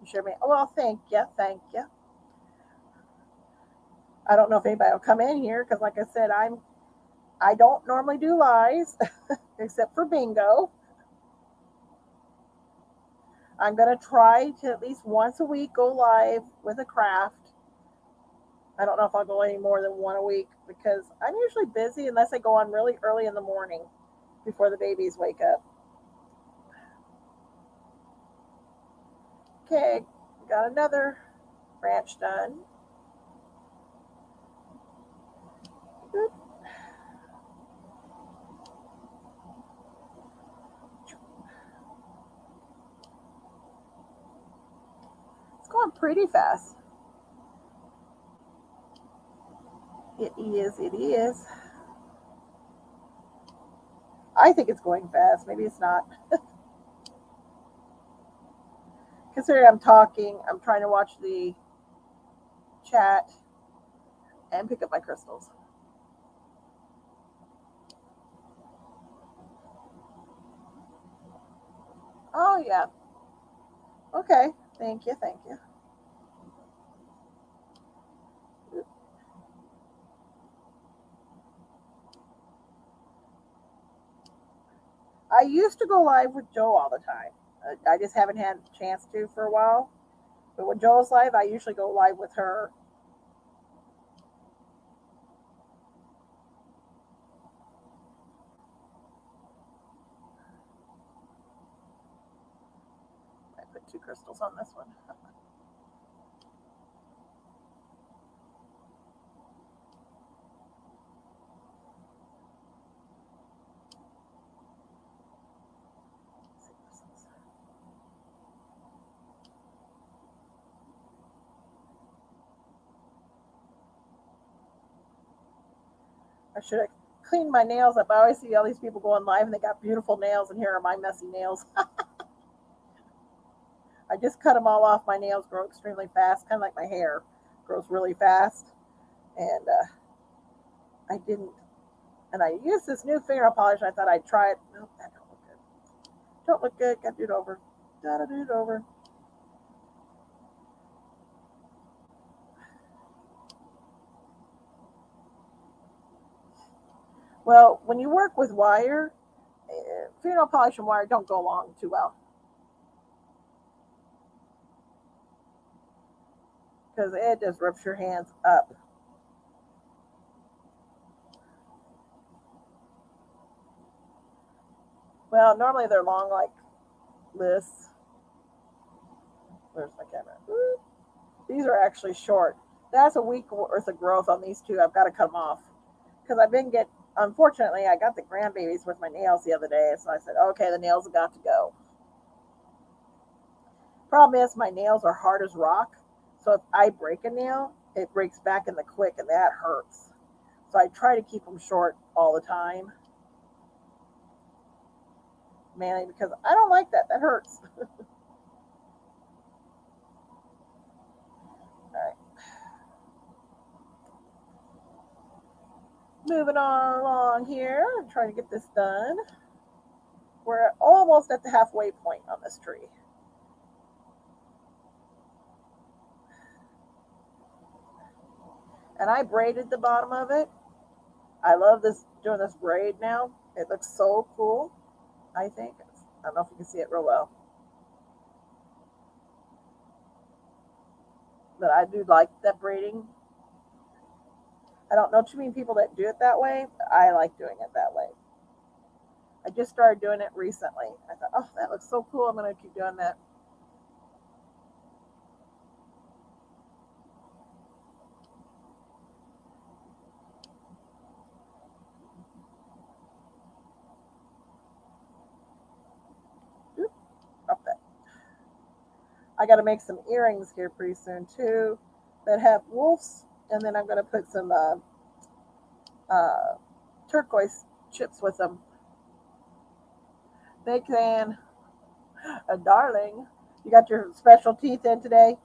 You sure me? Oh, well, thank you, thank you. I don't know if anybody will come in here because, like I said, I don't normally do lives except for bingo. I'm gonna try to at least once a week go live with a craft. I don't know if I'll go any more than one a week because I'm usually busy unless I go on really early in the morning before the babies wake up. Okay, got another branch done. pretty fast. It is. It is. I think it's going fast. Maybe it's not. Considering I'm talking, I'm trying to watch the chat and pick up my crystals. Oh, yeah. Okay. Thank you. Thank you. I used to go live with Joe all the time. I just haven't had a chance to for a while. But when Joe's live, I usually go live with her. I put 2 crystals on this one. I should have cleaned my nails up. I always see all these people going live and they got beautiful nails, and here are my messy nails. I just cut them all off. My nails grow extremely fast, kind of like my hair grows really fast. And I didn't. And I used this new fingernail polish. I thought I'd try it. Nope, that don't look good. Don't look good. Got to do it over. Gotta do it over. Well, when you work with wire, fingernail polish and wire don't go along too well because it just rips your hands up. Well, normally they're long like this. Where's my camera? These are actually short. That's a week worth of growth on these two. I've got to cut them off because I've been unfortunately, I got the grandbabies with my nails the other day. So I said, okay, the nails have got to go. Problem is, my nails are hard as rock. So if I break a nail, it breaks back in the quick, and that hurts. So I try to keep them short all the time. Mainly because I don't like that. That hurts. All right. Moving on along here. I'm trying to get this done. We're almost at the halfway point on this tree. And I braided the bottom of it. I love doing this braid now. It looks so cool, I think. I don't know if you can see it real well. But I do like that braiding. I don't know too many people that do it that way, but I like doing it that way. I just started doing it recently. I thought, oh, that looks so cool. I'm going to keep doing that. Oop, up that. I got to make some earrings here pretty soon too that have wolves, and then I'm going to put some turquoise chips with them. They can, a darling. You got your special teeth in today?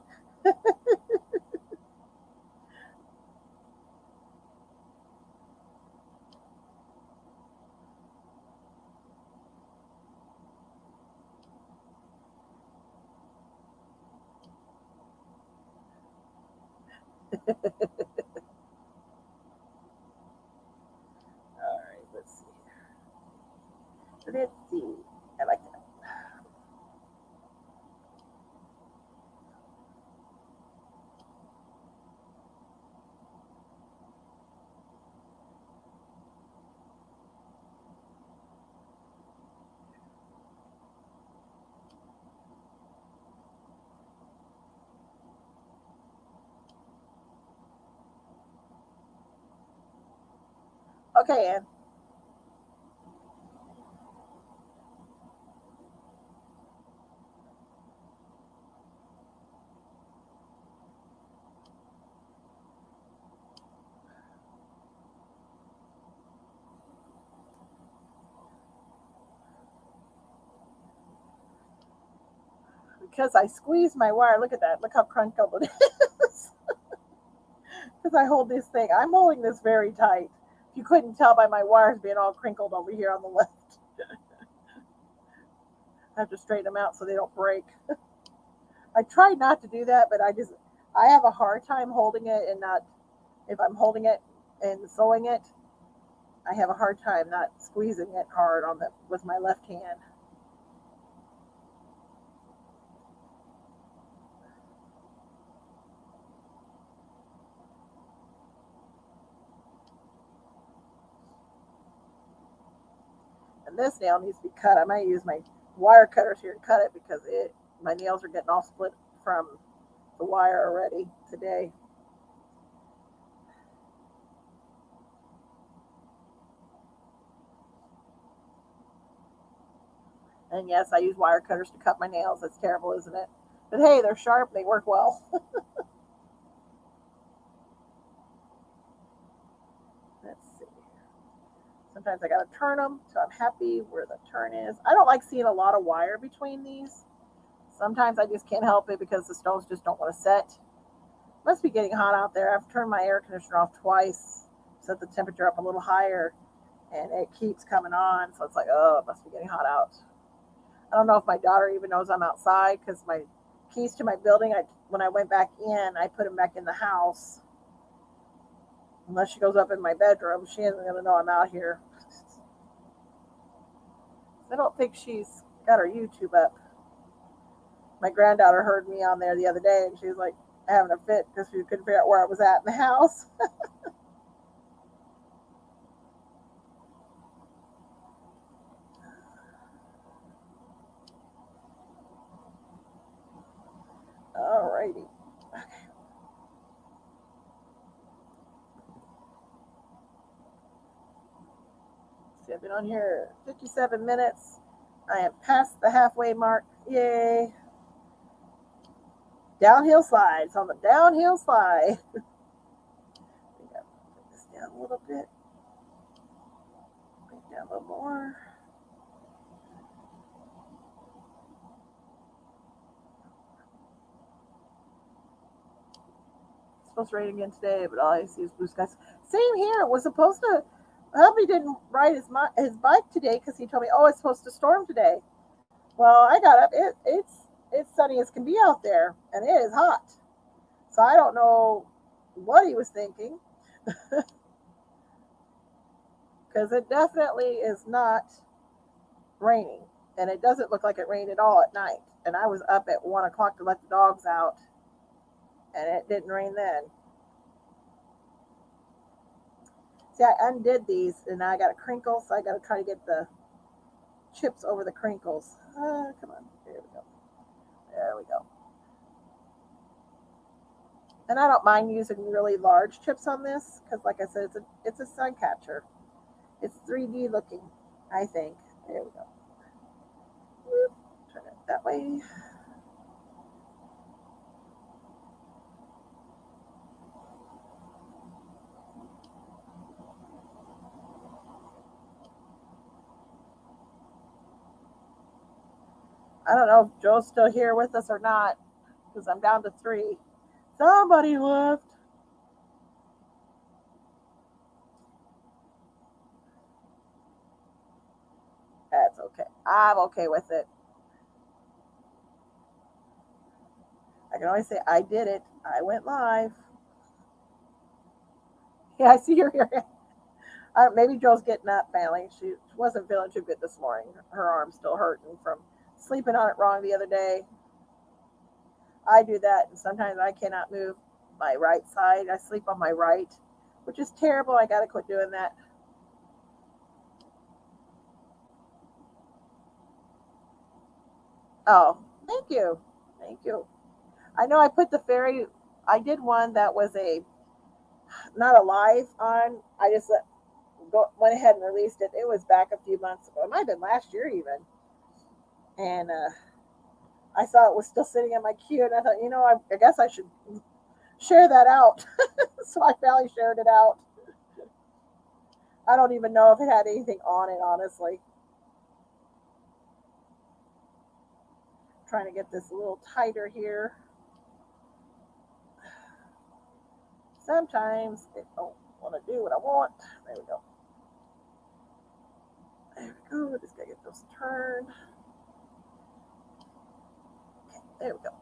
All right, let's see. Let's see. I like that. Okay, Ann. because I squeeze my wire. Look at that. Look how crinkled it is. Because I hold this thing. I'm holding this very tight. If you couldn't tell by my wires being all crinkled over here on the left. I have to straighten them out so they don't break. I try not to do that, but I have a hard time holding it and not, if I'm holding it and sewing it, I have a hard time not squeezing it hard with my left hand. And this nail needs to be cut. I might use my wire cutters here and cut it because my nails are getting all split from the wire already today. And yes, I use wire cutters to cut my nails. That's terrible, isn't it? But hey, they're sharp. They work well. Let's see. Sometimes I got to turn them, so I'm happy where the turn is. I don't like seeing a lot of wire between these. Sometimes I just can't help it because the stones just don't want to set. Must be getting hot out there. I've turned my air conditioner off twice, set the temperature up a little higher, and it keeps coming on. So it's like, oh, it must be getting hot out. I don't know if my daughter even knows I'm outside because my keys to my building, when I went back in, I put them back in the house. Unless she goes up in my bedroom, she isn't going to know I'm out here. I don't think she's got her YouTube up. My granddaughter heard me on there the other day, and she was like having a fit because she couldn't figure out where I was at in the house. Alrighty. Okay. See, I've been on here 57 minutes. I am past the halfway mark. Yay. Downhill slide. It's on the downhill slide. I think I'll put this down a little bit. Bring it down a little more. It's supposed to rain again today, but all I see is blue skies. Same here. It was supposed to. Hubby didn't ride his bike today because he told me, oh, it's supposed to storm today. Well, I got up. It's sunny as can be out there, and it is hot. So I don't know what he was thinking, because it definitely is not raining, and it doesn't look like it rained at all at night. And I was up at 1 o'clock to let the dogs out, and it didn't rain then. See, I undid these, and now I got a crinkle, so I got to try to get the chips over the crinkles. Come on, there we go. There we go. And I don't mind using really large chips on this because, like I said, it's a Suncatcher. It's 3D looking, I think. There we go. Whoop, turn it that way. I don't know if Joe's still here with us or not because I'm down to 3. Somebody left. That's okay. I'm okay with it. I can always say I did it. I went live. Yeah, I see you're here. Maybe Joe's getting up, family. She wasn't feeling too good this morning. Her arm's still hurting from sleeping on it wrong the other day. I do that, and sometimes I cannot move my right side. I sleep on my right, which is terrible. I got to quit doing that. Oh, thank you. Thank you. I know I put the fairy, I did one that was not a live on. I just went ahead and released it. It was back a few months ago. It might have been last year even. And I saw it was still sitting in my queue, and I thought, I guess I should share that out. So I finally shared it out. I don't even know if it had anything on it, honestly. trying to get this a little tighter here. Sometimes it don't want to do what I want. There we go. There we go. Just gotta get those turned. Okay, there we go.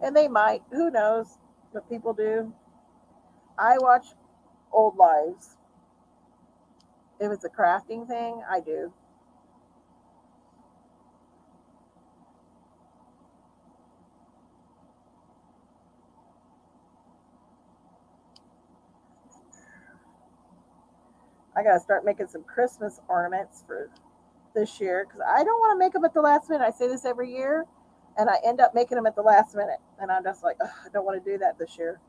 And they might, who knows what people do. I watch old lives. If it's a crafting thing, I do. I gotta start making some Christmas ornaments for this year because I don't want to make them at the last minute. I say this every year, and I end up making them at the last minute, and I'm just like, I don't want to do that this year.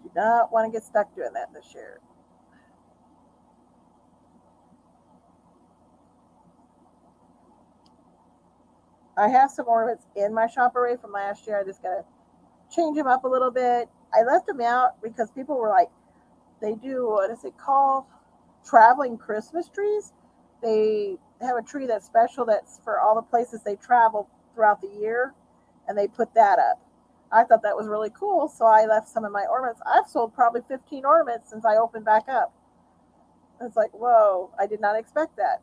Do not want to get stuck doing that this year. I have some ornaments in my shop array from last year. I just gotta change them up a little bit. I left them out because people were like, they do, what is it called? Traveling Christmas trees. They have a tree that's special that's for all the places they travel throughout the year, and they put that up. I thought that was really cool, so I left some of my ornaments. I've sold probably 15 ornaments since I opened back up. It's like, whoa, I did not expect that.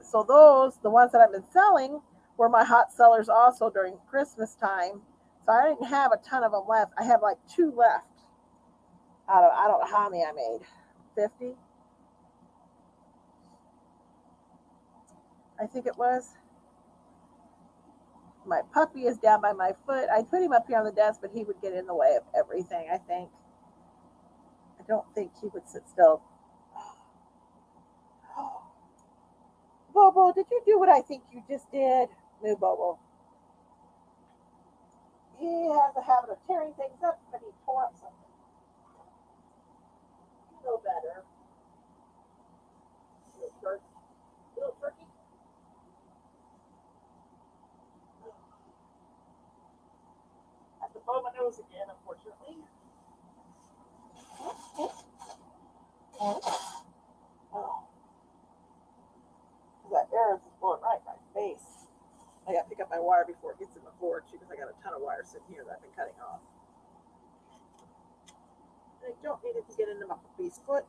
So those, the ones that I've been selling, were my hot sellers also during Christmas time. So I didn't have a ton of them left. I have like 2 left out of, I don't know how many I made. 50, I think it was. My puppy is down by my foot. I put him up here on the desk, but he would get in the way of everything, I think. I don't think he would sit still. Bobo, did you do what I think you just did? No, Bobo. He has a habit of tearing things up, but he tore up something. You know better. Little turkey. Little turkey. I have to blow my nose again, unfortunately. Oh, that air is blowing right in my face. I got to pick up my wire before it gets in the board too, because I got a ton of wire sitting here that I've been cutting off. I don't need it to get into my puppy's foot.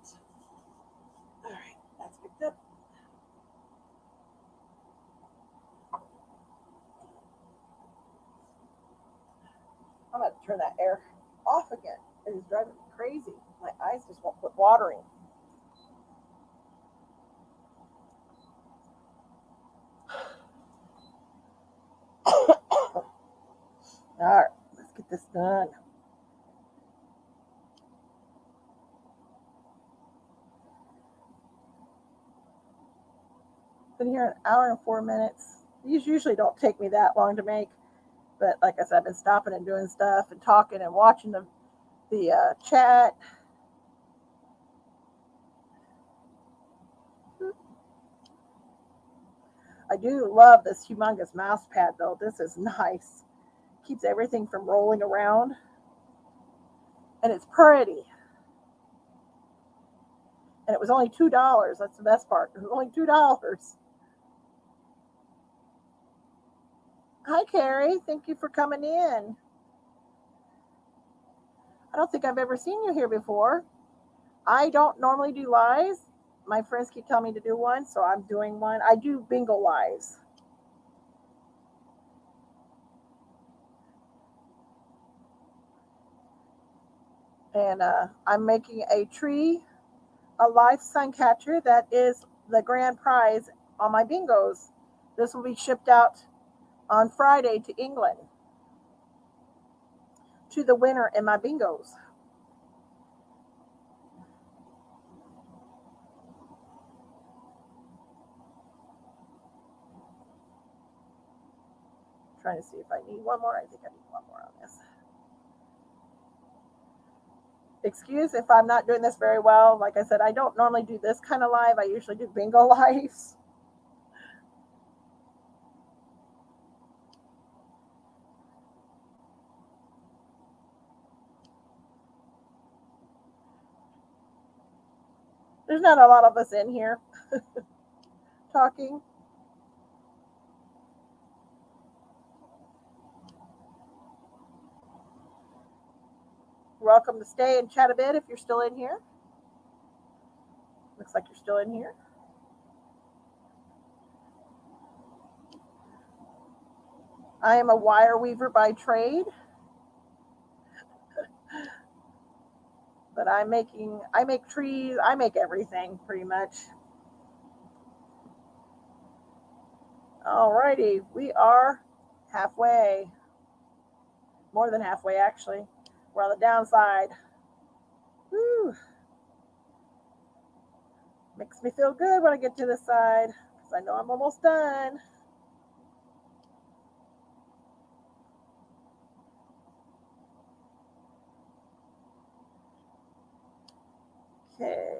All right, that's picked up. I'm going to turn that air off again. It is driving me crazy. My eyes just won't quit watering. All right, let's get this done. Been here an hour and 4 minutes. These usually don't take me that long to make, but like I said, I've been stopping and doing stuff and talking and watching the chat. I do love this humongous mouse pad though. This is nice. Keeps everything from rolling around, and it's pretty. And it was only $2. That's the best part. It was only $2. Hi, Carrie. Thank you for coming in. I don't think I've ever seen you here before. I don't normally do lives. My friends keep telling me to do one, so I'm doing one. I do bingo lives. And I'm making a tree, a live Suncatcher that is the grand prize on my bingos. This will be shipped out on Friday to England to the winner in my bingos. Trying to see if I need one more. I think I need one more on this. Excuse if I'm not doing this very well. Like I said, I don't normally do this kind of live. I usually do bingo lives. There's not a lot of us in here talking. Welcome to stay and chat a bit if you're still in here. Looks like you're still in here. I am a wire weaver by trade, but I make trees, I make everything pretty much. Alrighty, we are halfway, more than halfway actually. We're on the downside. Whew. Makes me feel good when I get to this side because I know I'm almost done. Okay,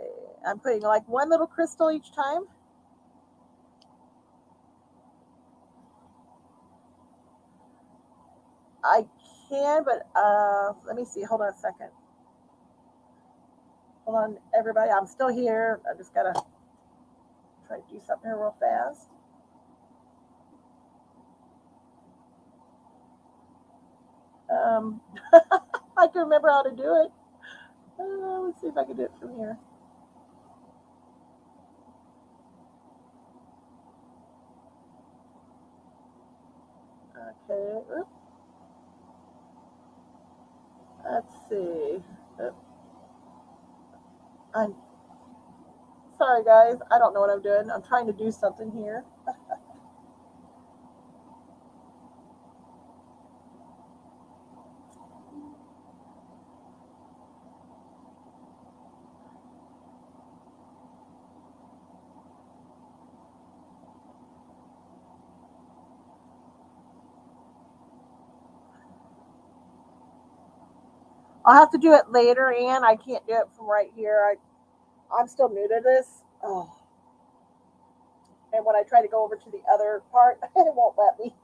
I'm putting like one little crystal each time. I can, but let me see. Hold on a second. Hold on, everybody. I'm still here. I just gotta try to do something here real fast. I can remember how to do it. Let's see if I can do it from here. Okay. Oops. Let's see. Oops. I'm sorry, guys. I don't know what I'm doing. I'm trying to do something here. I'll have to do it later, Ann. I can't do it from right here. I'm still new to this. Oh. And when I try to go over to the other part, it won't let me.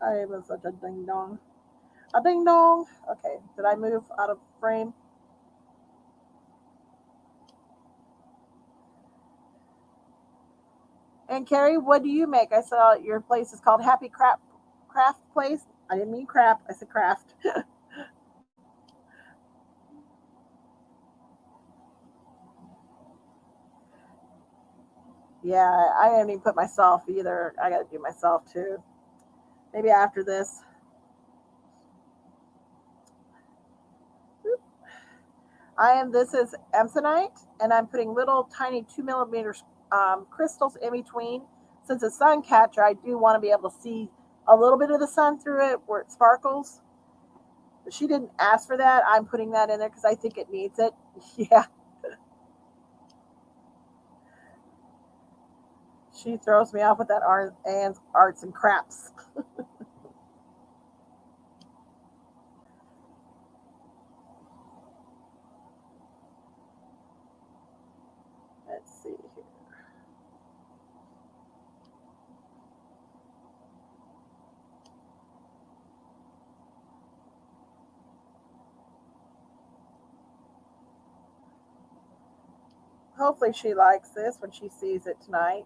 I am such a ding dong. A ding dong. Okay, did I move out of frame? And Carrie, what do you make? I saw your place is called Happy Craft Place. I didn't mean crap. I said craft. Yeah, I haven't even put myself either. I got to do myself too. Maybe after this. This is Emsonite, and I'm putting little tiny 2 millimeter crystals in between. Since it's Suncatcher, I do want to be able to see a little bit of the sun through it where it sparkles. But she didn't ask for that. I'm putting that in there because I think it needs it. Yeah. She throws me off with that arts and crafts. Let's see here. Hopefully she likes this when she sees it tonight.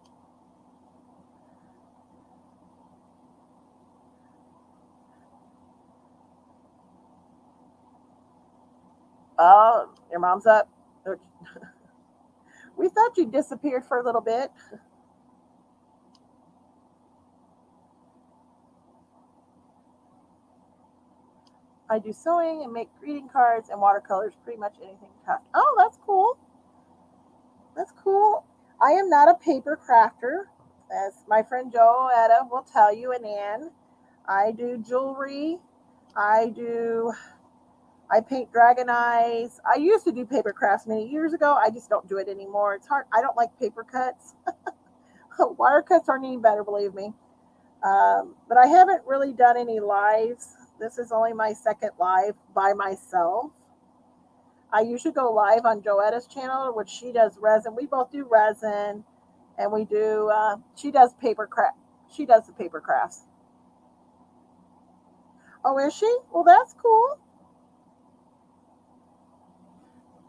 Oh, your mom's up. We thought you disappeared for a little bit. I do sewing and make greeting cards and watercolors, pretty much anything craft. Oh, that's cool. That's cool. I am not a paper crafter, as my friend Joetta will tell you, and Ann. I do jewelry. I do. I paint dragon eyes. I used to do paper crafts many years ago. I just don't do it anymore. It's hard. I don't like paper cuts. Wire cuts aren't any better, believe me. But I haven't really done any lives. This is only my second live by myself. I usually go live on Joetta's channel, which she does resin. We both do resin, and we do. She does paper craft. She does the paper crafts. Oh, is she? Well, that's cool.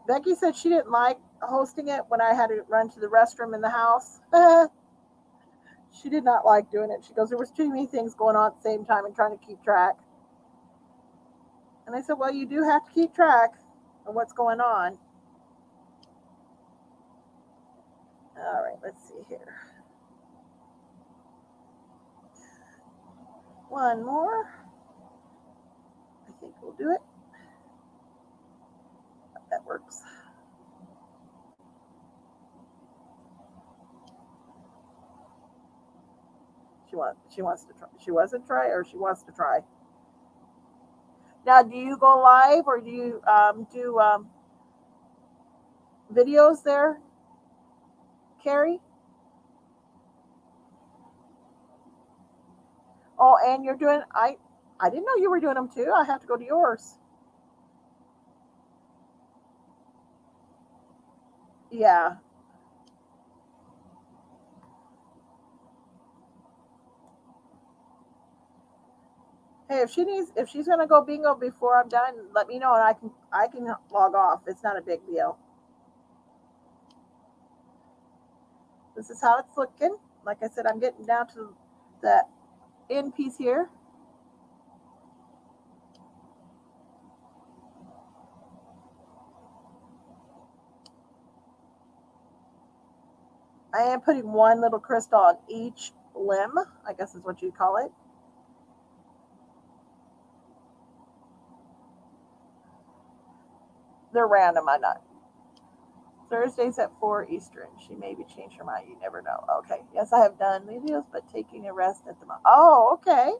Becky said she didn't like hosting it when I had to run to the restroom in the house. She did not like doing it. She goes, there was too many things going on at the same time and trying to keep track. And I said, well, you do have to keep track of what's going on. All right, let's see here. One more. I think we'll do it. That works. She wants to try. She wasn't try, or she wants to try. Now, do you go live or do you do videos there, Carrie? Oh, and you're doing. I didn't know you were doing them too. I have to go to yours. Yeah. Hey, if she's gonna go bingo before I'm done, let me know and I can log off. It's not a big deal. This is how it's looking. Like I said, I'm getting down to the end piece here. I am putting one little crystal on each limb, I guess is what you call it. They're random, I'm not. Thursdays at 4 Eastern. She maybe changed her mind. You never know. Okay. Yes, I have done videos, but taking a rest at the moment. Oh, okay.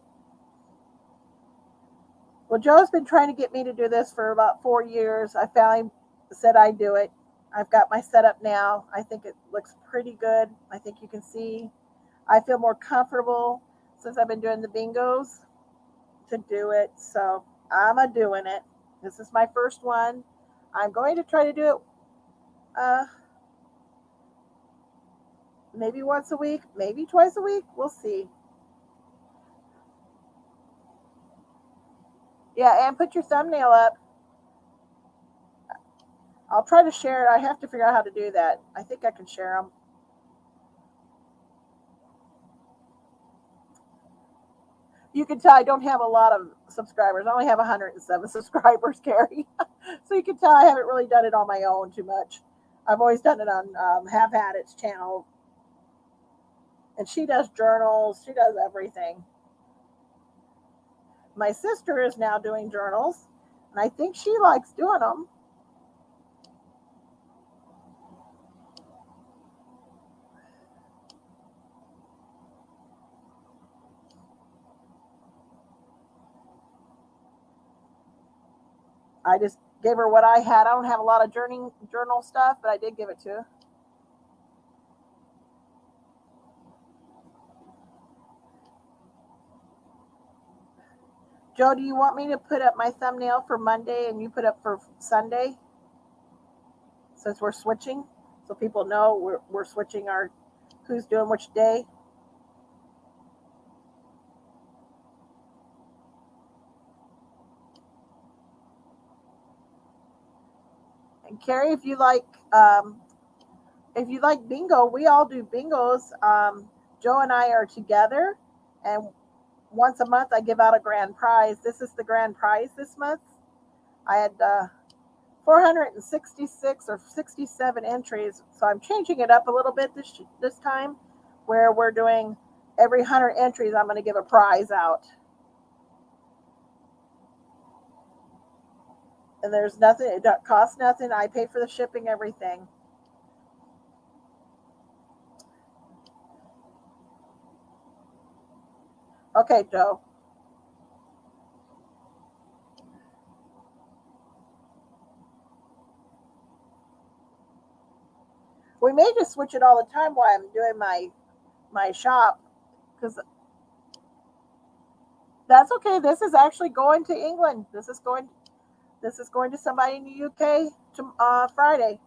Well, Joe's been trying to get me to do this for about 4 years. I finally said I'd do it. I've got my setup now. I think it looks pretty good. I think you can see. I feel more comfortable since I've been doing the bingos to do it. So I'm a doing it. This is my first one. I'm going to try to do it maybe once a week, maybe twice a week. We'll see. Yeah, and put your thumbnail up. I'll try to share it. I have to figure out how to do that. I think I can share them. You can tell I don't have a lot of subscribers. I only have 107 subscribers, Carrie. So you can tell I haven't really done it on my own too much. I've always done it on Have Had It's channel. And she does journals. She does everything. My sister is now doing journals. And I think she likes doing them. I just gave her what I had. I don't have a lot of journal stuff, but I did give it to her. Joe, do you want me to put up my thumbnail for Monday and you put up for Sunday? Since we're switching, so people know we're switching our who's doing which day. And Carrie, if you like bingo, we all do bingos. Joe and I are together, and once a month I give out a grand prize. This is the grand prize this month. I had 466 or 67 entries, so I'm changing it up a little bit this time, where we're doing every 100 entries I'm going to give a prize out. And there's nothing, it costs nothing. I pay for the shipping, everything. Okay, Joe. We may just switch it all the time while I'm doing my shop, because that's okay. This is actually going to England. This is going to somebody in the UK to Friday.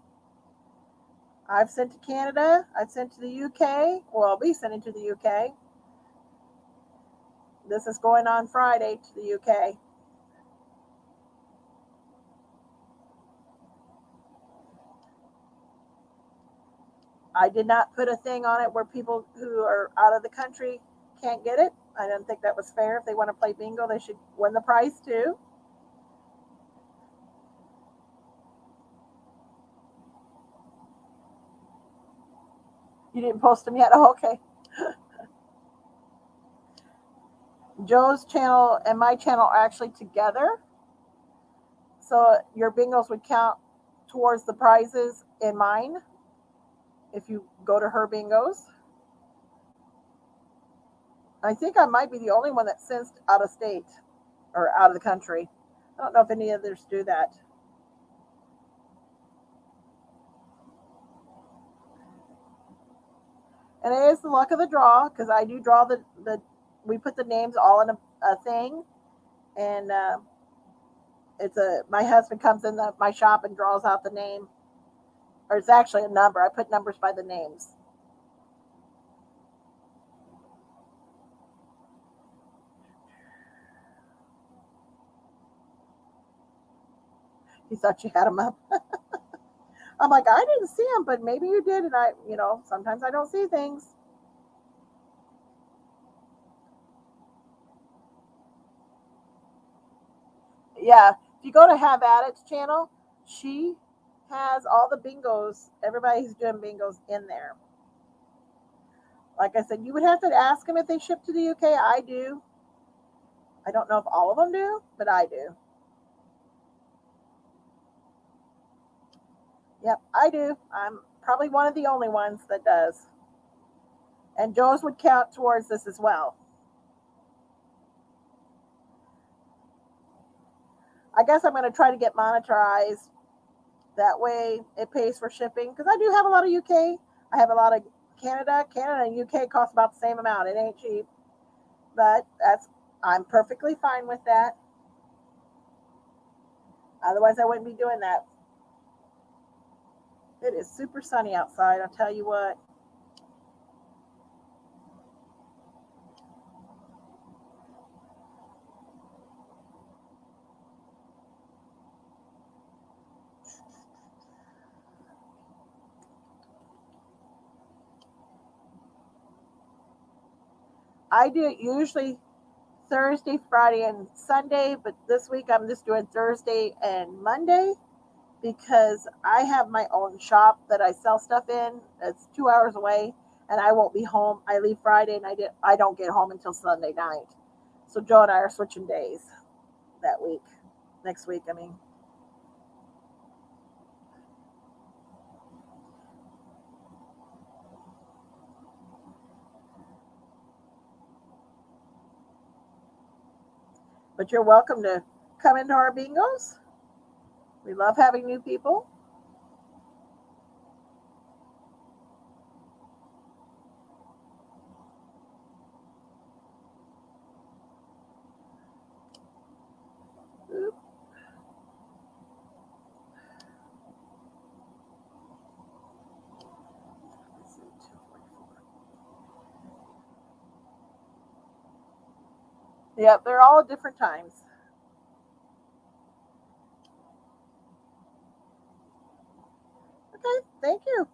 I've sent to Canada. I've sent to the UK. Well, I'll be sending to the UK. This is going on Friday to the UK. I did not put a thing on it where people who are out of the country can't get it. I didn't think that was fair. If they want to play bingo, they should win the prize too. You didn't post them yet? Oh, okay. Joe's channel and my channel are actually together. So your bingos would count towards the prizes in mine if you go to her bingos. I think I might be the only one that sends out of state or out of the country. I don't know if any others do that. And it is the luck of the draw because I do draw we put the names all in a thing, and my husband comes in my shop and draws out the name, or it's actually a number. I put numbers by the names. He thought you had them up. I'm like, I didn't see them, but maybe you did, and sometimes I don't see things. Yeah, if you go to Have At It's channel, she has all the bingos. Everybody's doing bingos in there. Like I said, you would have to ask them if they ship to the UK. I do. I don't know if all of them do, but I do. Yep, I do. I'm probably one of the only ones that does. And Joe's would count towards this as well. I guess I'm going to try to get monetized. That way it pays for shipping. Because I do have a lot of UK. I have a lot of Canada. Canada and UK cost about the same amount. It ain't cheap. But I'm perfectly fine with that. Otherwise, I wouldn't be doing that. It is super sunny outside, I'll tell you what. I do it usually Thursday, Friday, and Sunday, but this week I'm just doing Thursday and Monday because I have my own shop that I sell stuff in. It's 2 hours away, and I won't be home. I leave Friday, and I don't get home until Sunday night. So Joe and I are switching days that week. Next week, I mean. But you're welcome to come into our bingos. We love having new people. Oop. Yep, they're all at different times. Okay, thank you.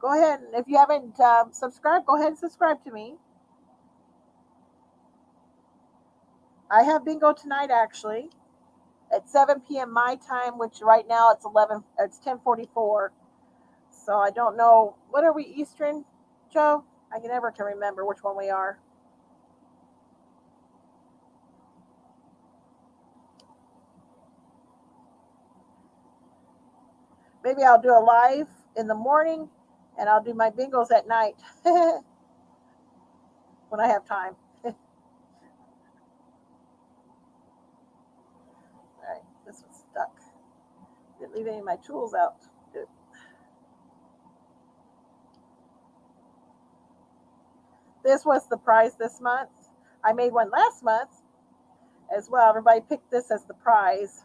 Go ahead, and if you haven't subscribed, go ahead and subscribe to me. I have bingo tonight actually at 7 p.m. my time, which right now it's 10:44. So I don't know, what are we Eastern, Joe? I can never can remember which one we are. Maybe I'll do a live in the morning and I'll do my bingos at night when I have time. All right, this one's stuck. Didn't leave any of my tools out. Good. This was the prize this month. I made one last month as well. Everybody picked this as the prize.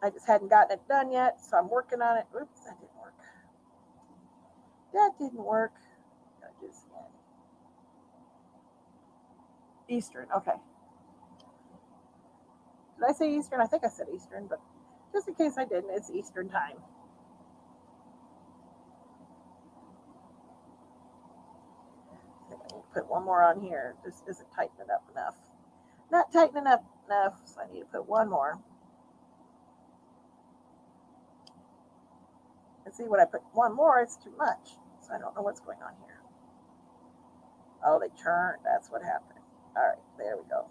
I just hadn't gotten it done yet, so I'm working on it. Oops, that didn't work. That didn't work. Gotta do this again. Eastern, okay. Did I say Eastern? I think I said Eastern, but just in case I didn't, it's Eastern time. one more on here. Just isn't tightening up enough. Not tightening up enough, so I need to put one more. And see, when I put one more, it's too much. So I don't know what's going on here. Oh, they turned. That's what happened. All right, there we go.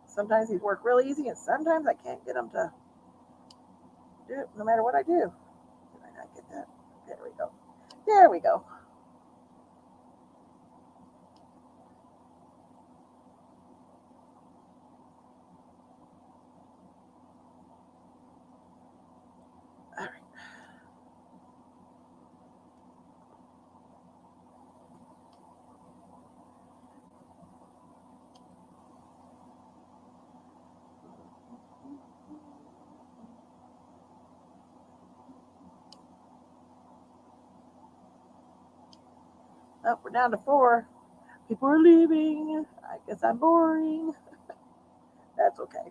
Sometimes these work real easy, and sometimes I can't get them to do it no matter what I do. Did I not get that? There we go. There we go. All right. Oh, we're down to 4. People are leaving. I guess I'm boring. That's okay.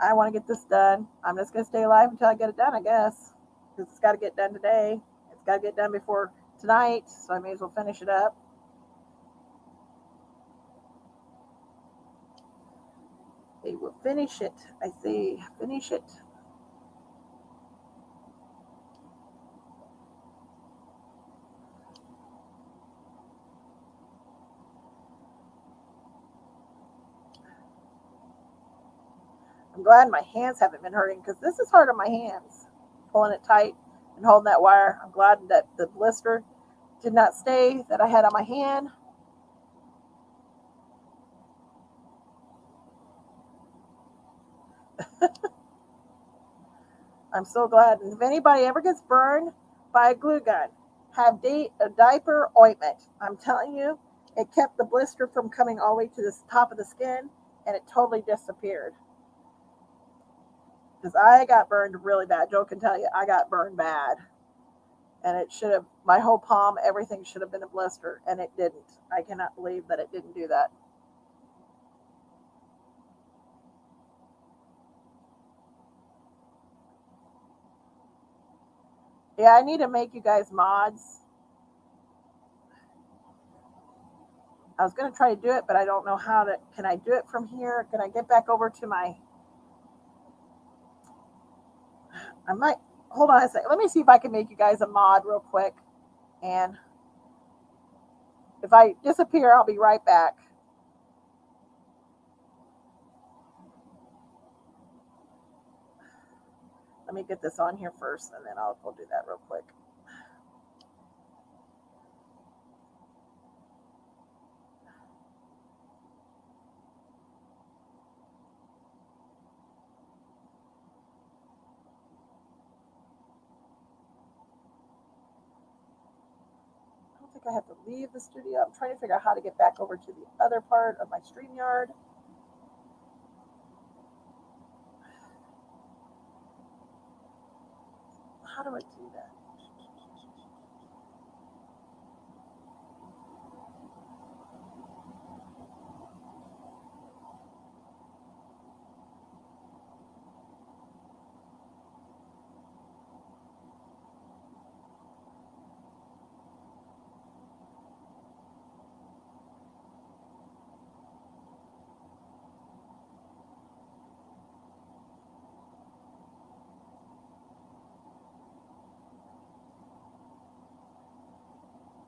I want to get this done. I'm just going to stay alive until I get it done, I guess. Because it's got to get done today. It's got to get done before tonight, so I may as well finish it up. They will finish it. I say, finish it. I'm glad my hands haven't been hurting because this is hard on my hands. Pulling it tight and holding that wire. I'm glad that the blister did not stay that I had on my hand. I'm so glad. And if anybody ever gets burned by a glue gun, have a diaper ointment. I'm telling you, it kept the blister from coming all the way to the top of the skin, and it totally disappeared. Because I got burned really bad. Joe can tell you, I got burned bad. And it should have, my whole palm, everything should have been a blister, and it didn't. I cannot believe that it didn't do that. Yeah, I need to make you guys mods. I was going to try to do it, but I don't know how to. Can I do it from here? Can I get back over to my. I might. Hold on a second. Let me see if I can make you guys a mod real quick. And if I disappear, I'll be right back. Let me get this on here first, and then I'll go do that real quick. I don't think I have to leave the studio. I'm trying to figure out how to get back over to the other part of my StreamYard. How do I do that?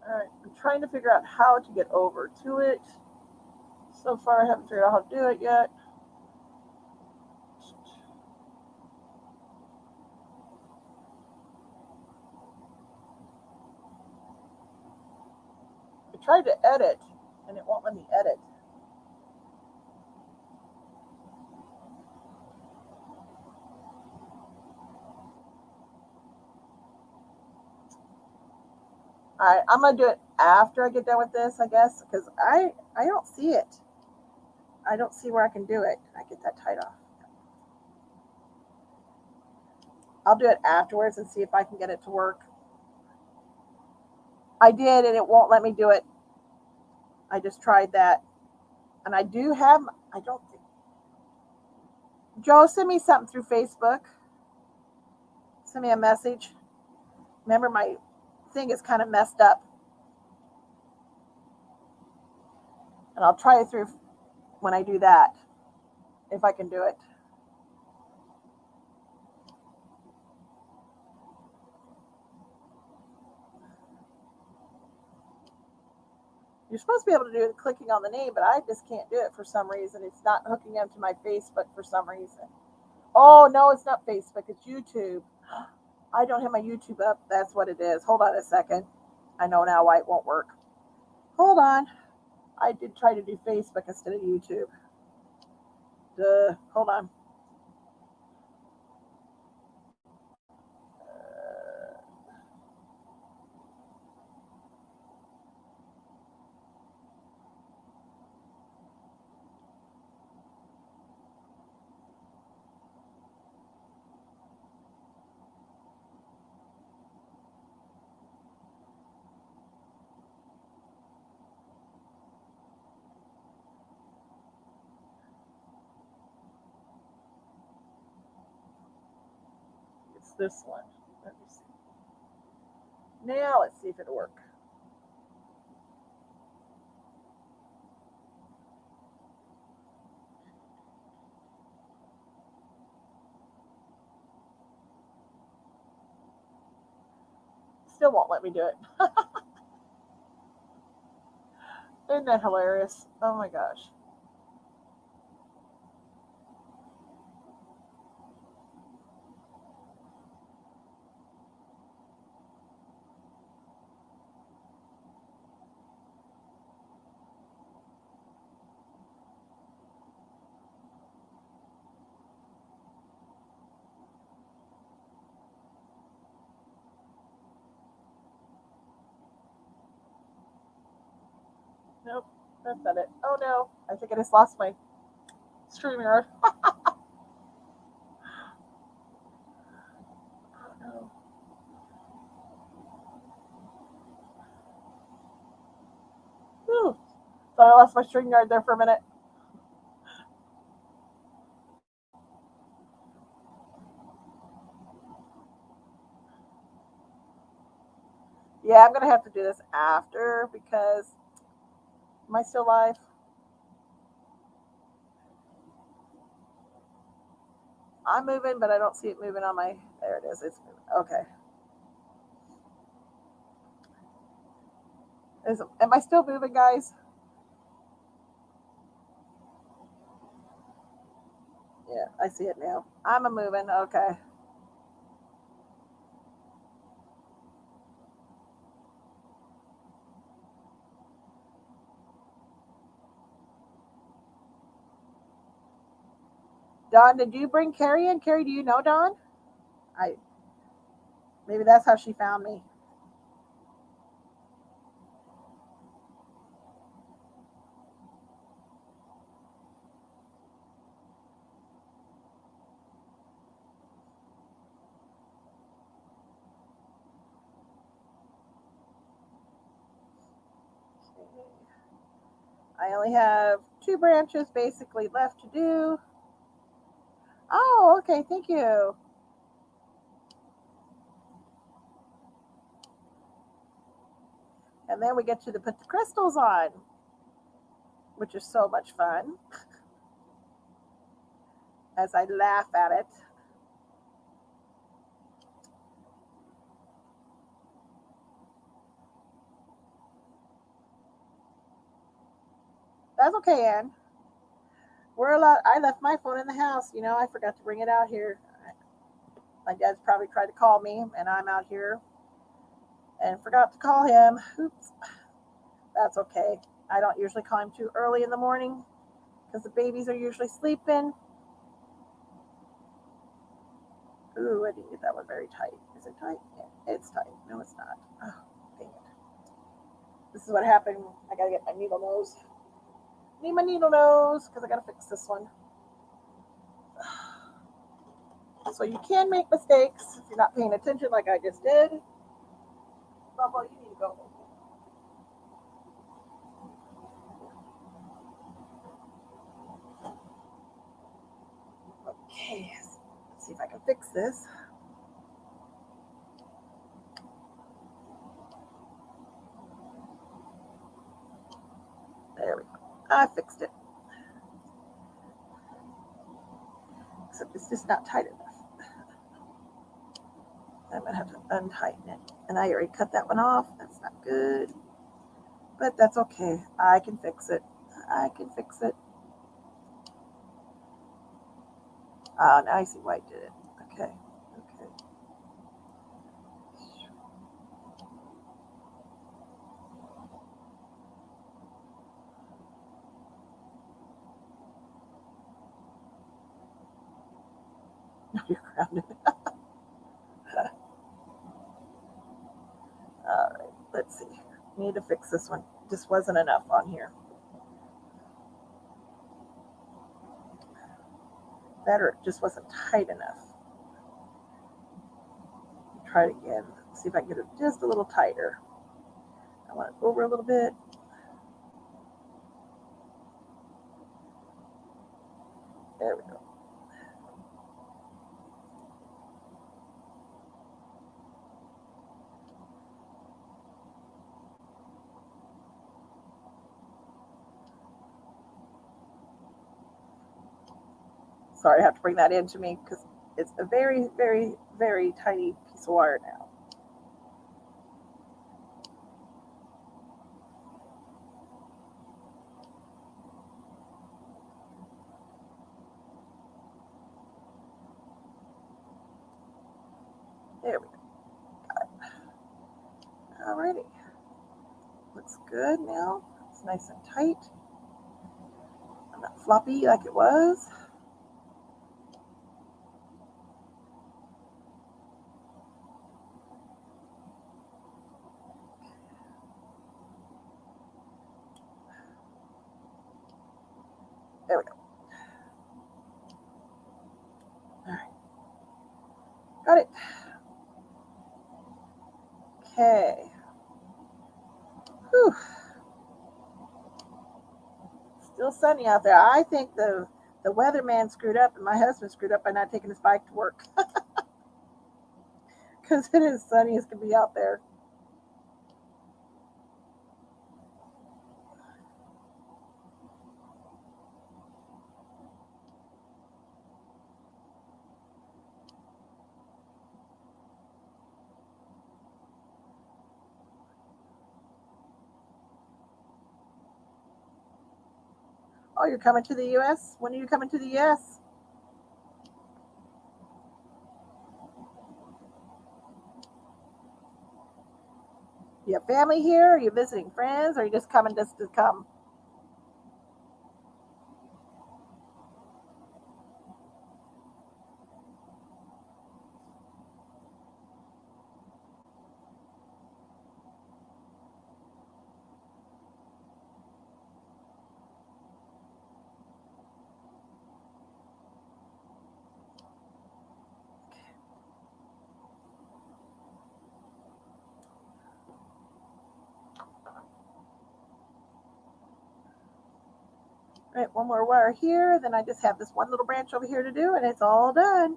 All right, I'm trying to figure out how to get over to it. So far, I haven't figured out how to do it yet. I tried to edit, and it won't let me edit. All right, I'm gonna do it after I get done with this, I guess, because I don't see it. I don't see where I can do it. Can I get that tight off? I'll do it afterwards and see if I can get it to work. I did, and it won't let me do it. I just tried that. And I do have, I don't think, Joe, send me something through Facebook. Send me a message. Remember, my thing is kind of messed up. And I'll try it through when I do that, if I can do it. You're supposed to be able to do it clicking on the name, but I just can't do it for some reason. It's not hooking up to my Facebook for some reason. Oh, no, it's not Facebook. It's YouTube. I don't have my YouTube up. That's what it is. Hold on a second. I know now why it won't work. Hold on. I did try to do Facebook instead of YouTube. Duh. Hold on. It's this one. Let me see. Now let's see if it'll work. Still won't let me do it. Isn't that hilarious? Oh my gosh. Nope, that's not it. Oh no, I think I just lost my streamer. Oh no. Whew. So I lost my string guard there for a minute. Yeah, I'm gonna have to do this after because am I still live? I'm moving, but I don't see it moving on my. There it is. It's moving. Okay. Am I still moving, guys? Yeah, I see it now. I'm a moving. Okay. Dawn, did you bring Carrie in? Carrie, do you know Dawn? I maybe that's how she found me. I only have two branches basically left to do. Oh, okay. Thank you. And then we get to put the crystals on, which is so much fun as I laugh at it. That's okay, Ann. We're allowed. I left my phone in the house. You know, I forgot to bring it out here. My dad's probably tried to call me, and I'm out here and forgot to call him. Oops. That's okay. I don't usually call him too early in the morning because the babies are usually sleeping. Ooh, I didn't get that one very tight. Is it tight? Yeah, it's tight. No, it's not. Oh, dang it. This is what happened. I gotta get my needle nose. Need my needle nose because I gotta fix this one. So you can make mistakes if you're not paying attention like I just did. Bubba, you need to go. Okay, let's see if I can fix this. There we go. I fixed it. Except it's just not tight enough. I'm going to have to untighten it. And I already cut that one off. That's not good. But that's okay. I can fix it. I can fix it. Oh, now I see why I did it. Okay. Okay. Now you're grounded. All right. Let's see. Need to fix this one. Just wasn't enough on here. That or it just wasn't tight enough. Try it again. See if I can get it just a little tighter. I want it over a little bit. There we go. Sorry, I have to bring that into me because it's a very, very, very tiny piece of wire now. There we go. Got it. Alrighty. Looks good now. It's nice and tight. Not floppy like it was. There we go. All right. Got it. Okay. Whew. Still sunny out there. I think the weatherman screwed up and my husband screwed up by not taking his bike to work. Because it is sunny as can be out there. Oh, you're coming to the U.S.? When are you coming to the U.S.? You have family here? Are you visiting friends? Or are you just coming just to come? All right, one more wire here. Then I just have this one little branch over here to do, and it's all done.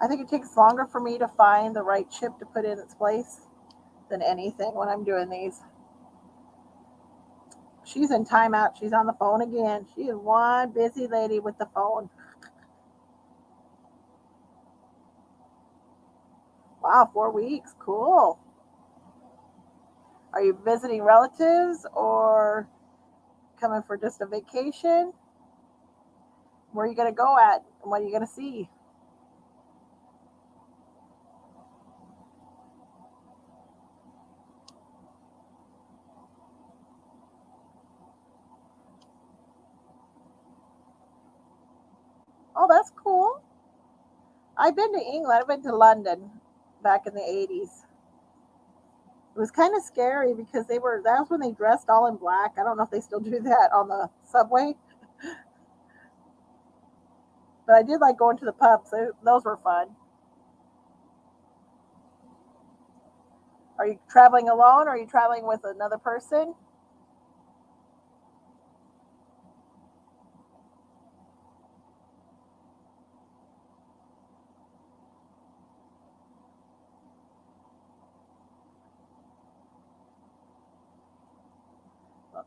I think it takes longer for me to find the right chip to put in its place than anything when I'm doing these. She's in timeout. She's on the phone again. She is one busy lady with the phone. Wow, 4 weeks. Cool. Are you visiting relatives or coming for just a vacation? Where are you going to go at? And what are you going to see? Oh, that's cool. I've been to England. I've been to London back in the 80s. It was kind of scary because that was when they dressed all in black. I don't know if they still do that on the subway, but I did like going to the pubs. Those were fun. Are you traveling alone or are you traveling with another person?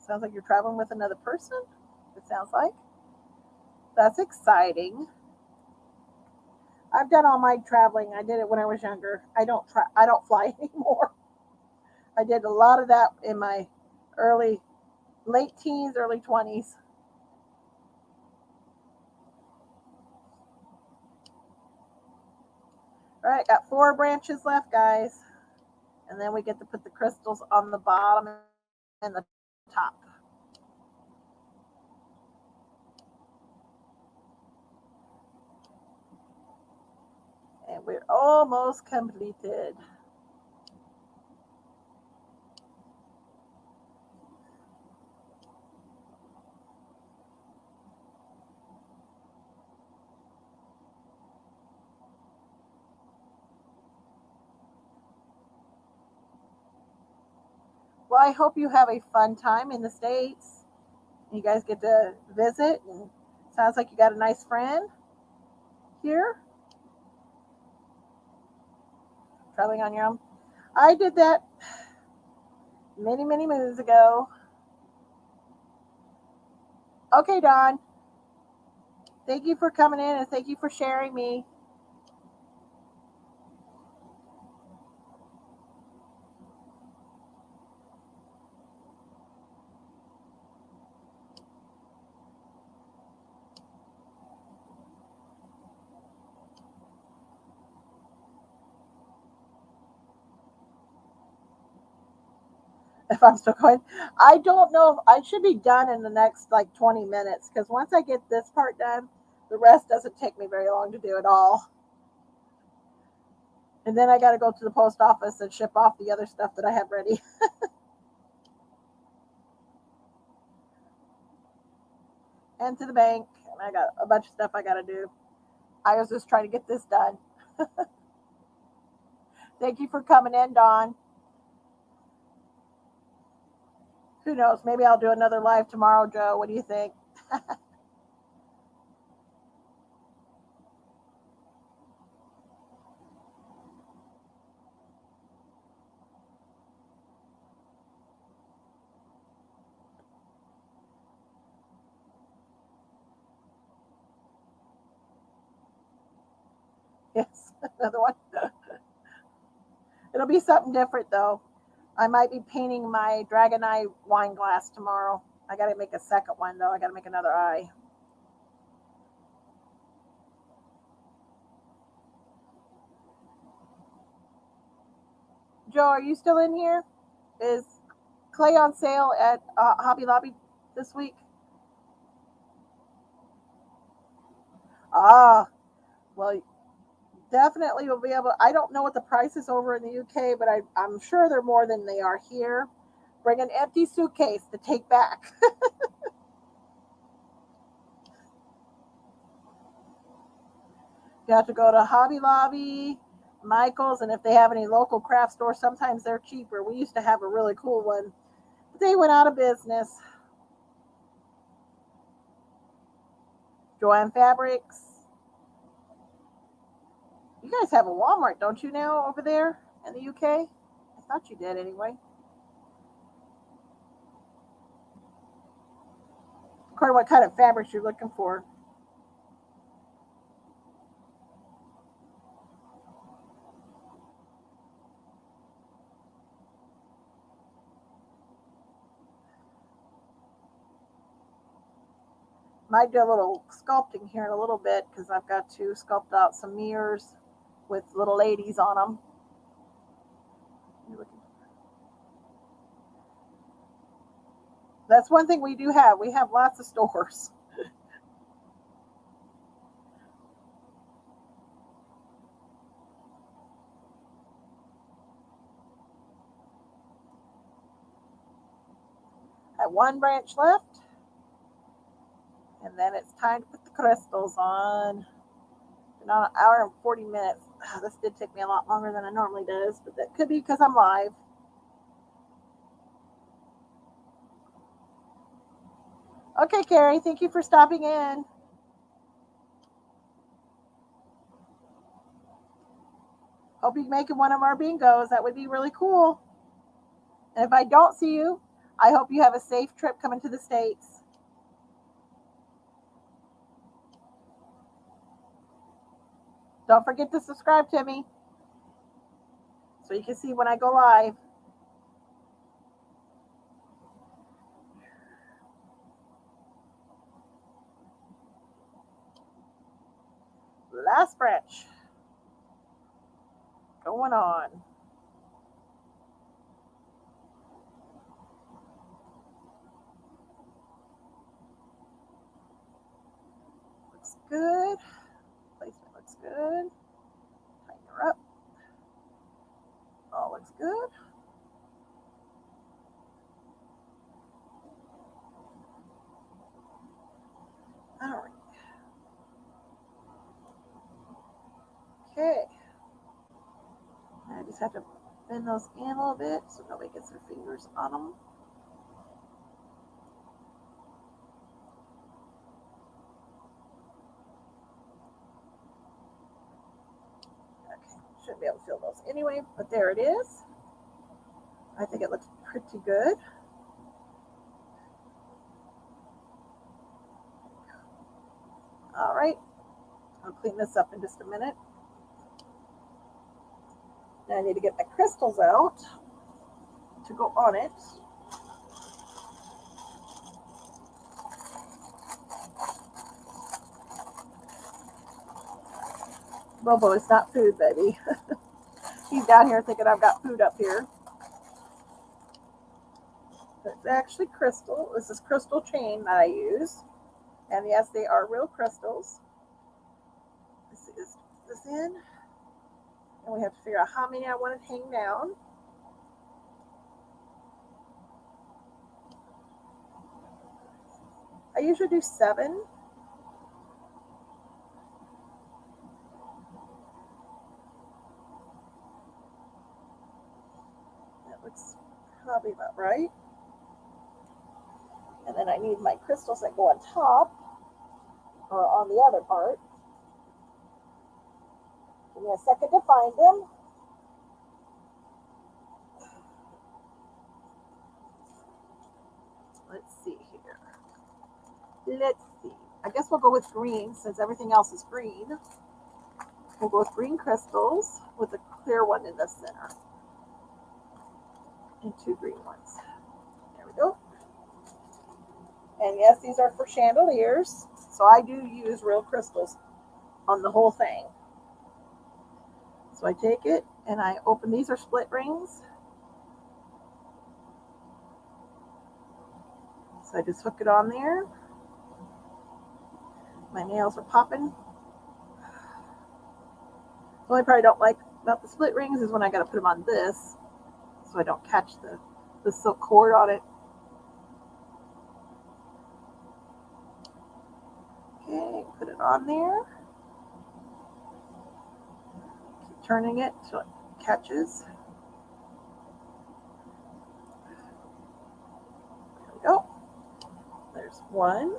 Sounds like you're traveling with another person. It sounds like. That's exciting. I've done all my traveling. I did it when I was younger. I don't fly anymore. I did a lot of that in my early late teens, early 20s. All right, got 4 branches left, guys. And then we get to put the crystals on the bottom and the top. And we're almost completed. Well, I hope you have a fun time in the States. You guys get to visit, and sounds like you got a nice friend here, traveling on your own. I did that many, many moons ago. Okay, Don. Thank you for coming in and thank you for sharing me. If I'm still going, I don't know. I should be done in the next like 20 minutes because once I get this part done, the rest doesn't take me very long to do it all. And then I got to go to the post office and ship off the other stuff that I have ready. And to the bank. And I got a bunch of stuff I got to do. I was just trying to get this done. Thank you for coming in, Dawn. Who knows? Maybe I'll do another live tomorrow, Joe. What do you think? Yes, another one. It'll be something different, though. I might be painting my dragon eye wine glass tomorrow. I got to make a second one, though. I got to make another eye. Joe, are you still in here? Is clay on sale at Hobby Lobby this week? Ah, well, definitely we'll be able. I don't know what the price is over in the UK, but I'm sure they're more than they are here. Bring an empty suitcase to take back. You have to go to Hobby Lobby, Michael's, and if they have any local craft stores, sometimes they're cheaper. We used to have a really cool one, but they went out of business. Joanne Fabrics. You guys have a Walmart, don't you now, over there in the UK? I thought you did anyway. According to what kind of fabrics you're looking for. Might do a little sculpting here in a little bit because I've got to sculpt out some mirrors with little ladies on them. That's one thing we do have. We have lots of stores. I have 1 branch left. And then it's time to put the crystals on. Been on an hour and 40 minutes. This did take me a lot longer than it normally does, but that could be because I'm live. Okay, Carrie, thank you for stopping in. Hope you're making one of our bingos. That would be really cool. And if I don't see you, I hope you have a safe trip coming to the States. Don't forget to subscribe to me so you can see when I go live. Last branch. Going on. Looks good. Placement looks good. Tighten her up. All looks good. All right. Okay. I just have to bend those in a little bit so nobody gets their fingers on them. Okay. Shouldn't be able to feel those anyway, but there it is. I think it looks pretty good. All right. I'll clean this up in just a minute. Now I need to get my crystals out to go on it. Bobo, it's not food, baby. He's down here thinking I've got food up here. It's actually crystal. This is crystal chain that I use. And yes, they are real crystals. Let's see this in. And we have to figure out how many I want to hang down. I usually do 7. That looks probably about right. And then I need my crystals that go on top or on the other part. Give me a second to find them. Let's see here. Let's see. I guess we'll go with green since everything else is green. We'll go with green crystals with a clear one in the center. And 2 green ones. There we go. And yes, these are for chandeliers. So I do use real crystals on the whole thing. So I take it and I open, these are split rings. So I just hook it on there. My nails are popping. The only part I don't like about the split rings is when I got to put them on this so I don't catch the silk cord on it. Okay, put it on there. Keep turning it till it catches. There we go. There's one.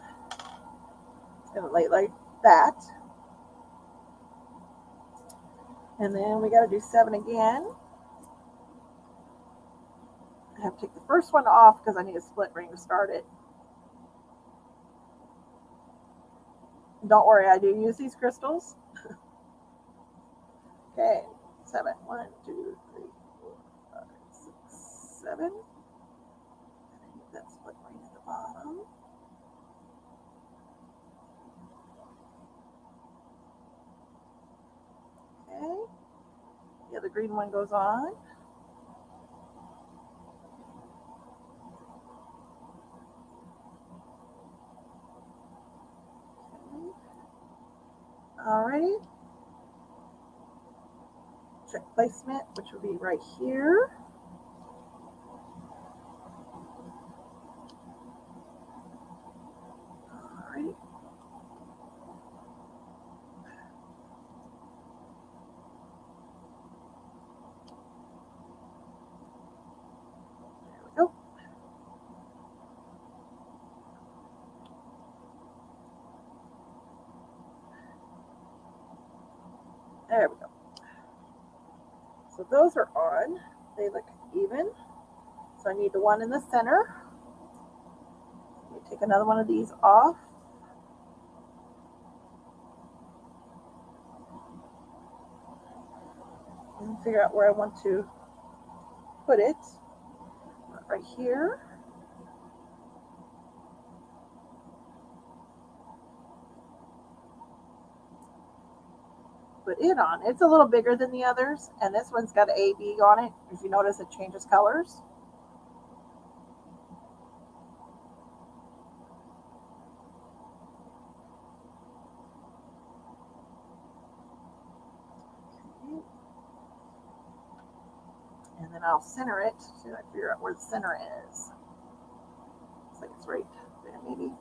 It's going to lay like that. And then we got to do 7 again. I have to take the first one off because I need a split ring to start it. Don't worry, I do use these crystals. Okay, 7. 1, 2, 3, 4, 5, 6, 7. And I need that split ring at the bottom. Okay. The other green one goes on. Alrighty. Check placement, which will be right here. Alrighty. There we go. There we go. So those are on. They look even. So I need the one in the center. take another one of these off. And figure out where I want to put it. Right here. Put it on. It's a little bigger than the others, and this one's got an AB on it. If you notice, it changes colors. Okay. And then I'll center it. See if I figure out where the center is. Looks like it's right there, maybe.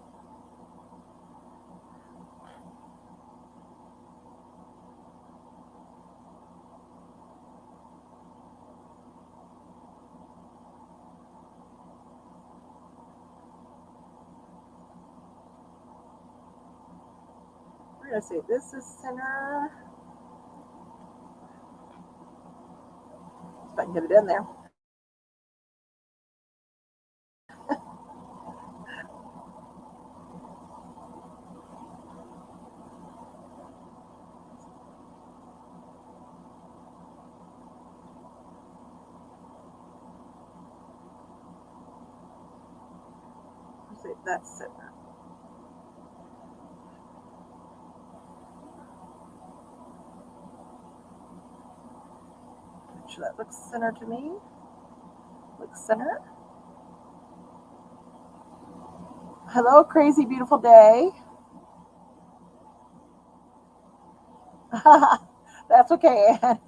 We're going to say this is center. If I can get it in there. Let's say that's center. Make sure that looks center to me. Looks center. Hello, crazy beautiful day. That's okay, Ann.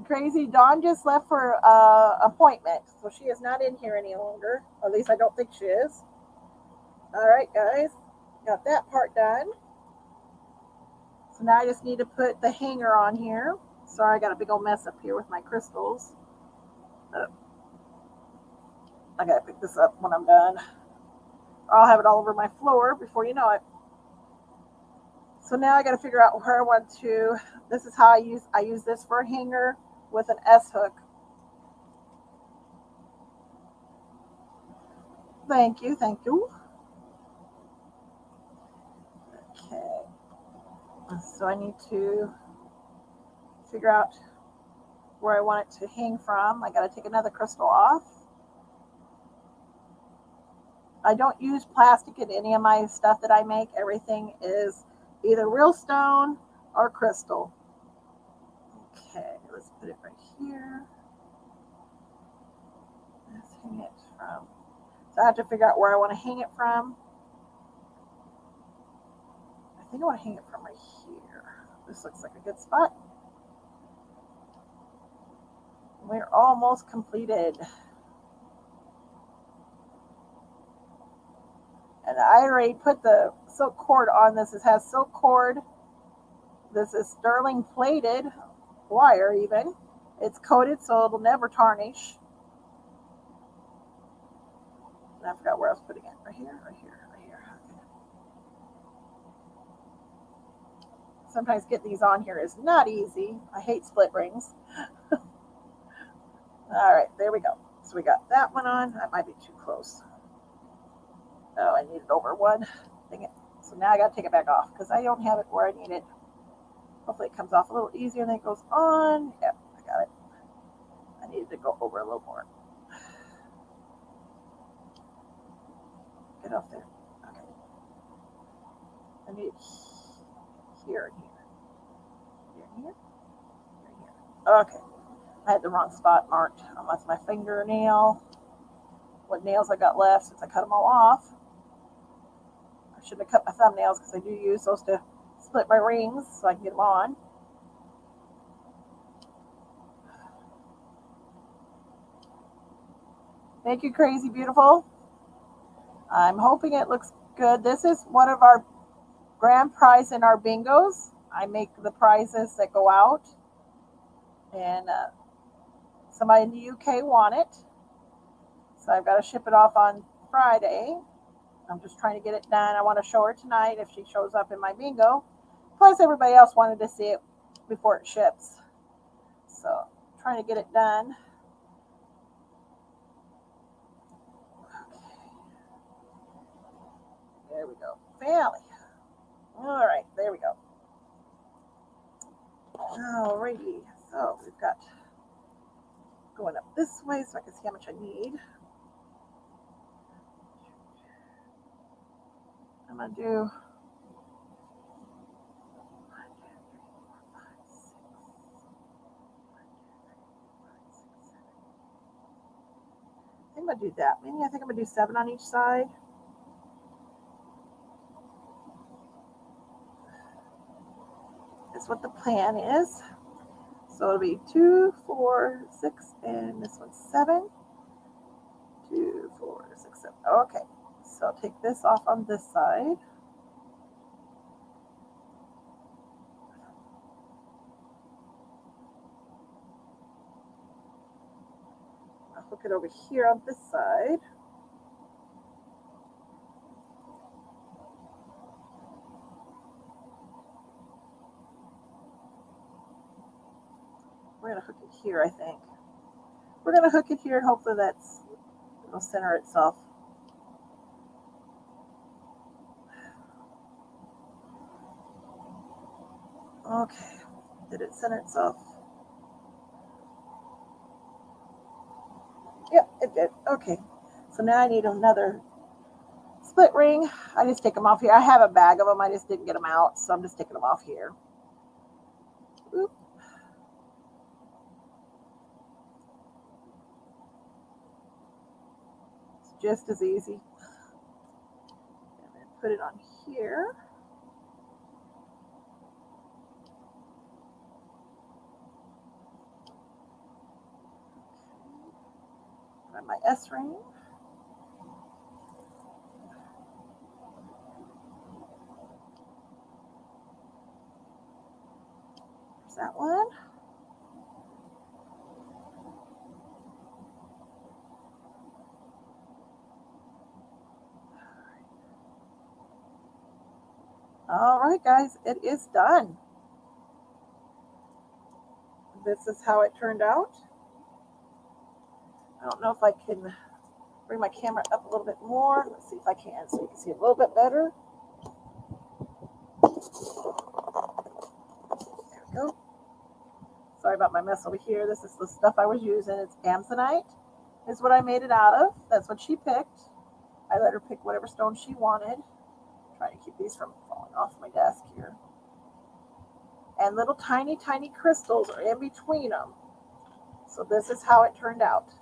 Crazy Dawn just left for appointment, so she is not in here any longer. At least I don't think she is. All right, guys, got that part done. So now I just need to put the hanger on here. Sorry, I got a big old mess up here with my crystals. I gotta pick this up when I'm done, or I'll have it all over my floor before you know it. So now I got to figure out where I want to. This is how I use this for a hanger with an S hook. Thank you, thank you. Okay. So I need to figure out where I want it to hang from. I got to take another crystal off. I don't use plastic in any of my stuff that I make. Everything is either real stone or crystal. Okay, let's put it right here. Let's hang it from. So I have to figure out where I want to hang it from. I think I want to hang it from right here. This looks like a good spot. We're almost completed. And I already put the silk cord on this. It has silk cord. This is sterling plated wire even. It's coated so it'll never tarnish. And I forgot where I was putting it. Right here, right here, right here. Okay. Sometimes getting these on here is not easy. I hate split rings. All right, there we go. So we got that one on. That might be too close. Oh, I need it over one. Dang it. So now I got to take it back off because I don't have it where I need it. Hopefully it comes off a little easier than it goes on. Yep, I got it. I needed to go over a little more. Get off there. Okay. I need it here and here. Here and here. Here and here. Okay. I had the wrong spot marked. That's my fingernail. What nails I got left since I cut them all off. I shouldn't have cut my thumbnails because I do use those to split my rings so I can get them on. Thank you, Crazy Beautiful. I'm hoping it looks good. This is one of our grand prize in our bingos. I make the prizes that go out. And somebody in the UK want it. So I've got to ship it off on Friday. I'm just trying to get it done. I want to show her tonight if she shows up in my bingo. Plus, everybody else wanted to see it before it ships. So, trying to get it done. Okay. we go. Family. All right, there we go. Alrighty, so we've got going up this way so I can see how much I need. I'm going to do 1, 2, 3, 4, 5, 6, 7. I think I'm going to do that. Maybe I think I'm going to do 7 on each side. That's what the plan is. So it'll be 2, 4, 6, and this one's 7. 2, 4, 6, 7. Okay, so I'll take this off on this side. I'll hook it over here on this side. We're going to hook it here, I think. We're going to hook it here and hopefully it'll center itself. Okay, did it center itself? Yep, it did. Okay, so now I need another split ring. I just take them off here. I have a bag of them. I just didn't get them out, so I'm just taking them off here. Oop. It's just as easy. And then put it on here. Got my S ring. There's that one. All right, guys, it is done. This is how it turned out. I don't know if I can bring my camera up a little bit more. Let's see if I can, so you can see a little bit better. There we go. Sorry about my mess over here. This is the stuff I was using. It's Amazonite is what I made it out of. That's what she picked. I let her pick whatever stone she wanted. Trying to keep these from falling off my desk here. And little tiny, tiny crystals are in between them. So this is how it turned out.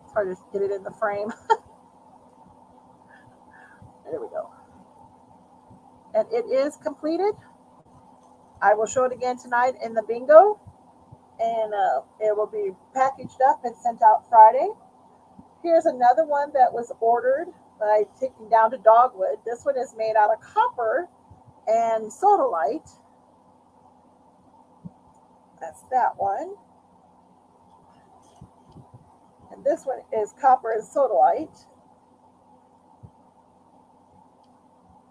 It's hard to get it in the frame. There we go. And it is completed. I will show it again tonight in the bingo. And it will be packaged up and sent out Friday. Here's another one that was ordered by taking down to Dogwood. This one is made out of copper and sodalite. That's that one. And this one is copper and sodalite.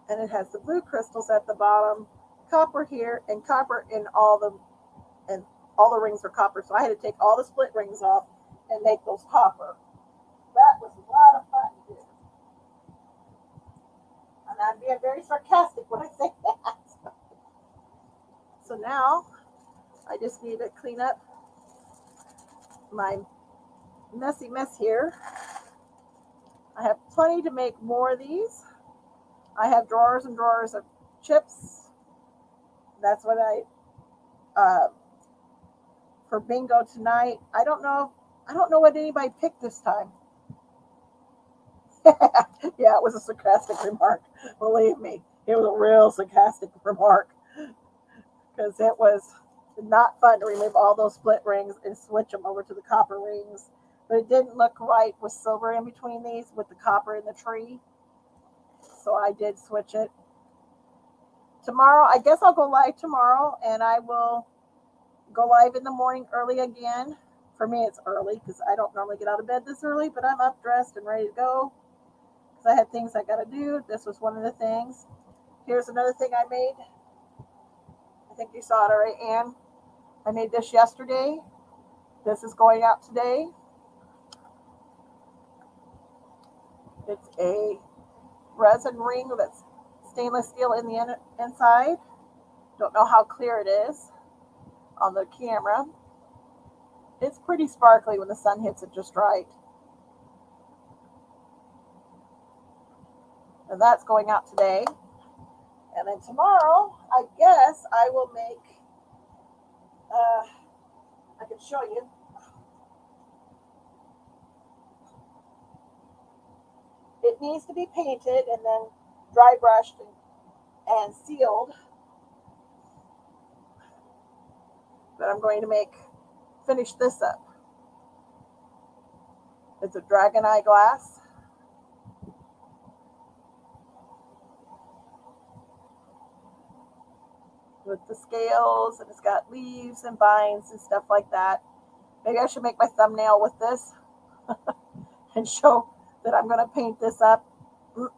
And it has the blue crystals at the bottom, copper here, and copper in all the rings are copper. So I had to take all the split rings off and make those copper. That was a lot of fun to do. And I'm being very sarcastic when I say that. So now I just need to clean up my messy mess here. I have plenty to make more of these. I have drawers and drawers of chips. That's what for bingo tonight. I don't know what anybody picked this time. Yeah, it was a sarcastic remark. Believe me, it was a real sarcastic remark because it was not fun to remove all those split rings and switch them over to the copper rings. But it didn't look right with silver in between these with the copper in the tree. So I did switch it. Tomorrow, I guess I'll go live tomorrow, and I will go live in the morning early again. For me, it's early because I don't normally get out of bed this early, but I'm up, dressed, and ready to go because I had things I got to do. This was one of the things. Here's another thing I made. I think you saw it already, Anne. I made this yesterday. This is going out today. It's a resin ring that's stainless steel in the inside. Don't know how clear it is on the camera. It's pretty sparkly when the sun hits it just right. And that's going out today. And then tomorrow, I guess I will make, I can show you. It needs to be painted and then dry brushed and sealed. But I'm going to finish this up. It's a dragon eye glass. With the scales, and it's got leaves and vines and stuff like that. Maybe I should make my thumbnail with this and show that I'm going to paint this up. If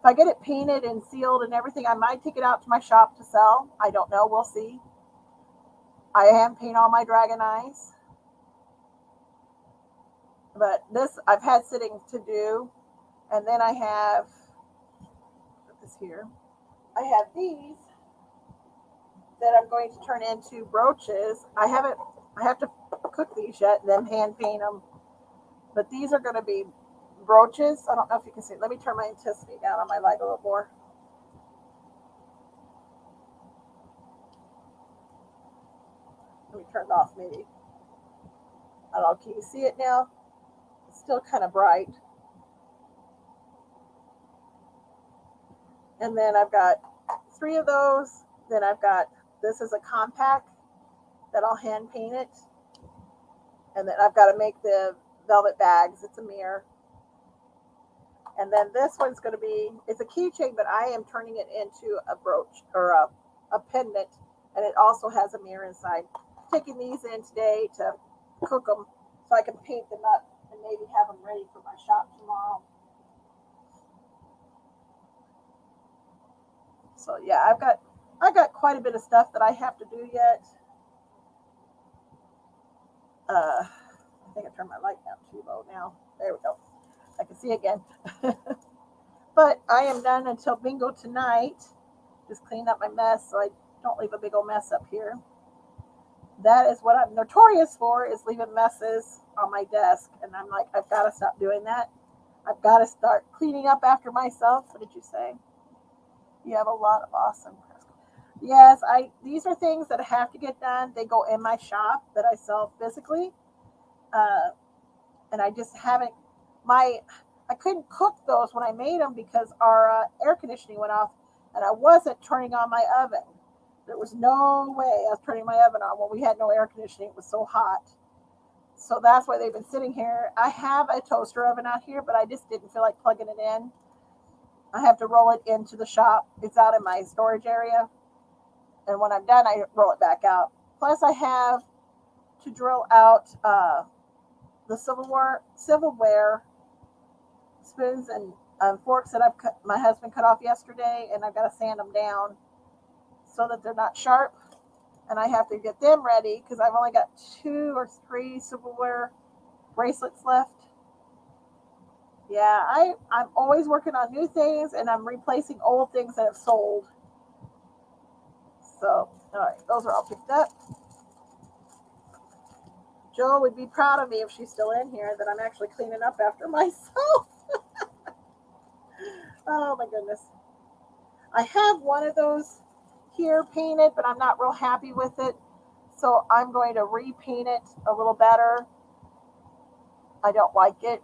I get it painted and sealed and everything, I might take it out to my shop to sell. I don't know. We'll see. I hand paint all my dragon eyes. But this I've had sitting to do. And then I have, put this here. I have these that I'm going to turn into brooches. I have to cook these yet and then hand paint them. But these are going to be brooches. I don't know if you can see. Let me turn my intensity down on my light a little more. Let me turn it off maybe. I don't know. Can you see it now? It's still kind of bright. And then I've got 3 of those. Then I've got, this is a compact that I'll hand paint it. And then I've got to make the velvet bags. It's a mirror. And then this one's going to be, it's a keychain, but I am turning it into a brooch or a pendant. And it also has a mirror inside. I'm taking these in today to cook them so I can paint them up and maybe have them ready for my shop tomorrow. So yeah, I got quite a bit of stuff that I have to do yet. I think I turned my light down too low now. There we go. I can see again. But I am done until bingo tonight. Just clean up my mess so I don't leave a big old mess up here. That is what I'm notorious for, is leaving messes on my desk. And I'm like, I've got to stop doing that. I've got to start cleaning up after myself. What did you say? You have a lot of awesome crystals. Yes, these are things that have to get done. They go in my shop that I sell physically. And I just haven't, I couldn't cook those when I made them because our air conditioning went off and I wasn't turning on my oven. There was no way I was turning my oven on when we had no air conditioning. It was so hot. So that's why they've been sitting here. I have a toaster oven out here, but I just didn't feel like plugging it in. I have to roll it into the shop. It's out in my storage area. And when I'm done, I roll it back out. Plus, I have to drill out the silverware spoons and forks that my husband cut off yesterday. And I've got to sand them down so that they're not sharp. And I have to get them ready because I've only got 2 or 3 silverware bracelets left. Yeah, I'm always working on new things, and I'm replacing old things that have sold. So, all right, those are all picked up. Jill would be proud of me if she's still in here that I'm actually cleaning up after myself. Oh, my goodness. I have one of those here painted, but I'm not real happy with it. So I'm going to repaint it a little better. I don't like it.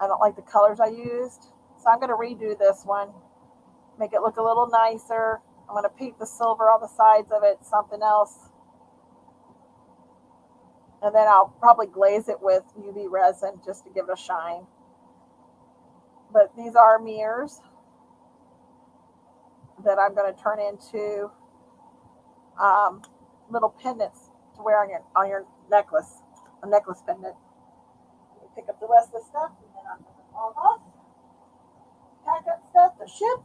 I don't like the colors I used. So I'm going to redo this one. Make it look a little nicer. I'm going to paint the silver on the sides of it, something else. And then I'll probably glaze it with UV resin just to give it a shine. But these are mirrors that I'm going to turn into little pendants to wear on your necklace, a necklace pendant. Let me pick up the rest of the stuff and then I'll put it all off. Pack up stuff to ship.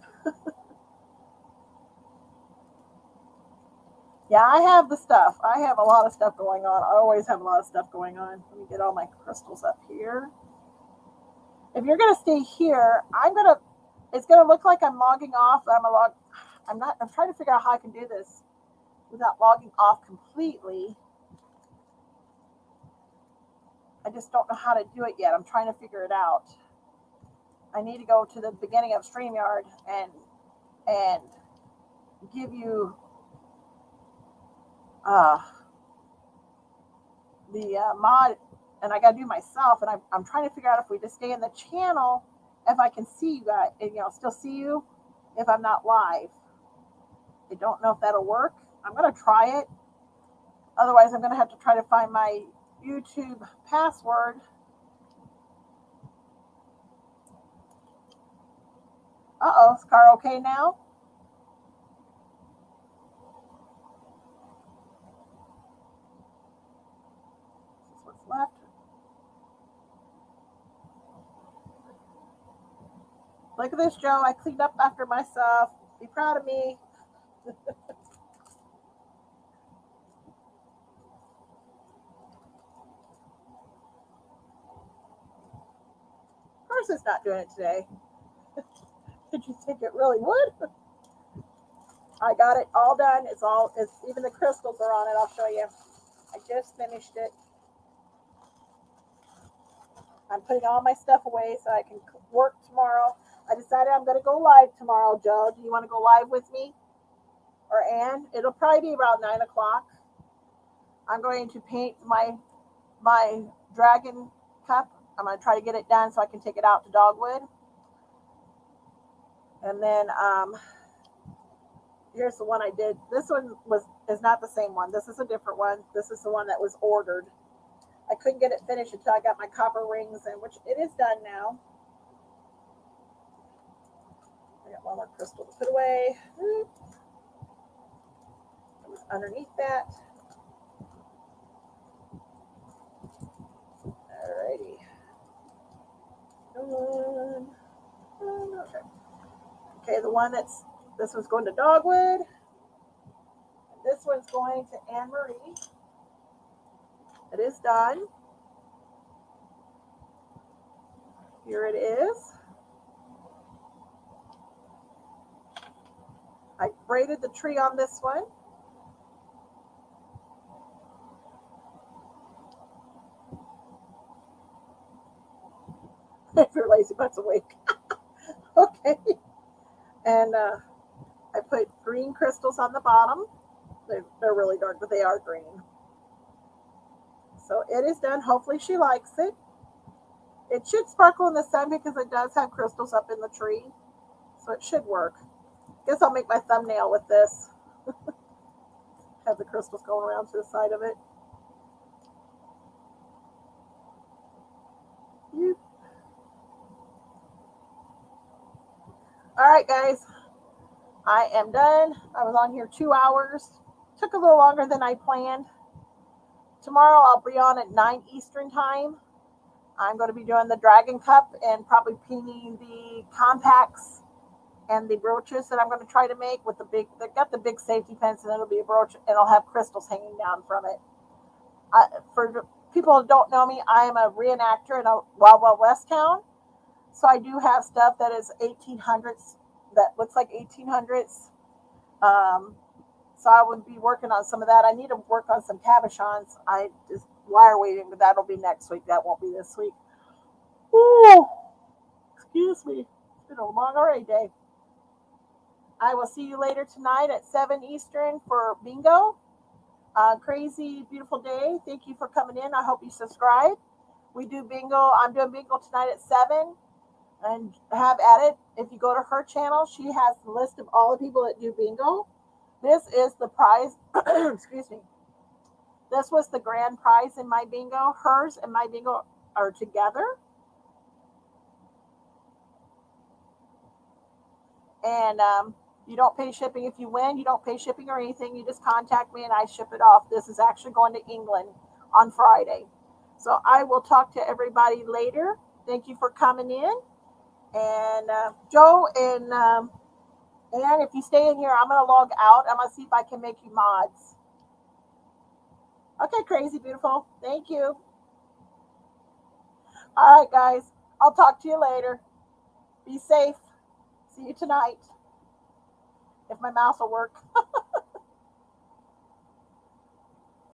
Yeah, I have the stuff. I have a lot of stuff going on. I always have a lot of stuff going on. Let me get all my crystals up here. If you're gonna stay here, it's gonna look like I'm logging off. I'm trying to figure out how I can do this without logging off completely. I just don't know how to do it yet. I'm trying to figure it out. I need to go to the beginning of StreamYard and give you uh, the mod, and I got to do myself. And I'm trying to figure out if we just stay in the channel, if I can see you guys, and still see you if I'm not live. I don't know if that'll work. I'm gonna try it. Otherwise, I'm gonna have to try to find my YouTube password. Is car okay now? This is what's left. Look at this, Joe. I cleaned up after myself. Be proud of me. Of course it's not doing it today. Did you think it really would? I got it all done. It's even the crystals are on it. I'll show you. I just finished it. I'm putting all my stuff away so I can work tomorrow. I decided I'm going to go live tomorrow, Joe. Do you want to go live with me? Or Ann? It'll probably be around 9 o'clock. I'm going to paint my dragon cup. I'm going to try to get it done so I can take it out to Dogwood. And then here's the one I did. This one is not the same one. This is a different one. This is the one that was ordered. I couldn't get it finished until I got my copper rings in, which it is done now. I got one more crystal to put away. It was underneath that. Alrighty. Okay, this one's going to Dogwood. This one's going to Anne Marie. It is done. Here it is. I braided the tree on this one. If you're lazy butts awake. Okay. And I put green crystals on the bottom. They're really dark, but they are green. So it is done. Hopefully she likes it. It should sparkle in the sun because it does have crystals up in the tree. So it should work. Guess I'll make my thumbnail with this. Have the crystals going around to the side of it. All right, guys. I am done. I was on here 2 hours. Took a little longer than I planned. Tomorrow I'll be on at 9 Eastern time. I'm going to be doing the Dragon Cup and probably painting the compacts and the brooches that I'm going to try to make with they've got the big safety pins, and it'll be a brooch and it'll have crystals hanging down from it. For people who don't know me, I am a reenactor in a Wild Wild West town. So I do have stuff that is 1800s, that looks like 1800s. So I would be working on some of that. I need to work on some cabochons. I just wire weaving, but that'll be next week. That won't be this week. Ooh, excuse me. It's been a long already day. I will see you later tonight at 7 Eastern for bingo. Crazy, beautiful day. Thank you for coming in. I hope you subscribe. We do bingo. I'm doing bingo tonight at 7. And have at it. If you go to her channel, she has the list of all the people that do bingo. This is the prize. Excuse me. This was the grand prize in my bingo. Hers and my bingo are together. And you don't pay shipping if you win. You don't pay shipping or anything. You just contact me and I ship it off. This is actually going to England on Friday. So I will talk to everybody later. Thank you for coming in. And Joe and Ann, if you stay in here, I'm going to log out. I'm going to see if I can make you mods. Okay, crazy, beautiful. Thank you. All right, guys. I'll talk to you later. Be safe. See you tonight. If my mouse will work.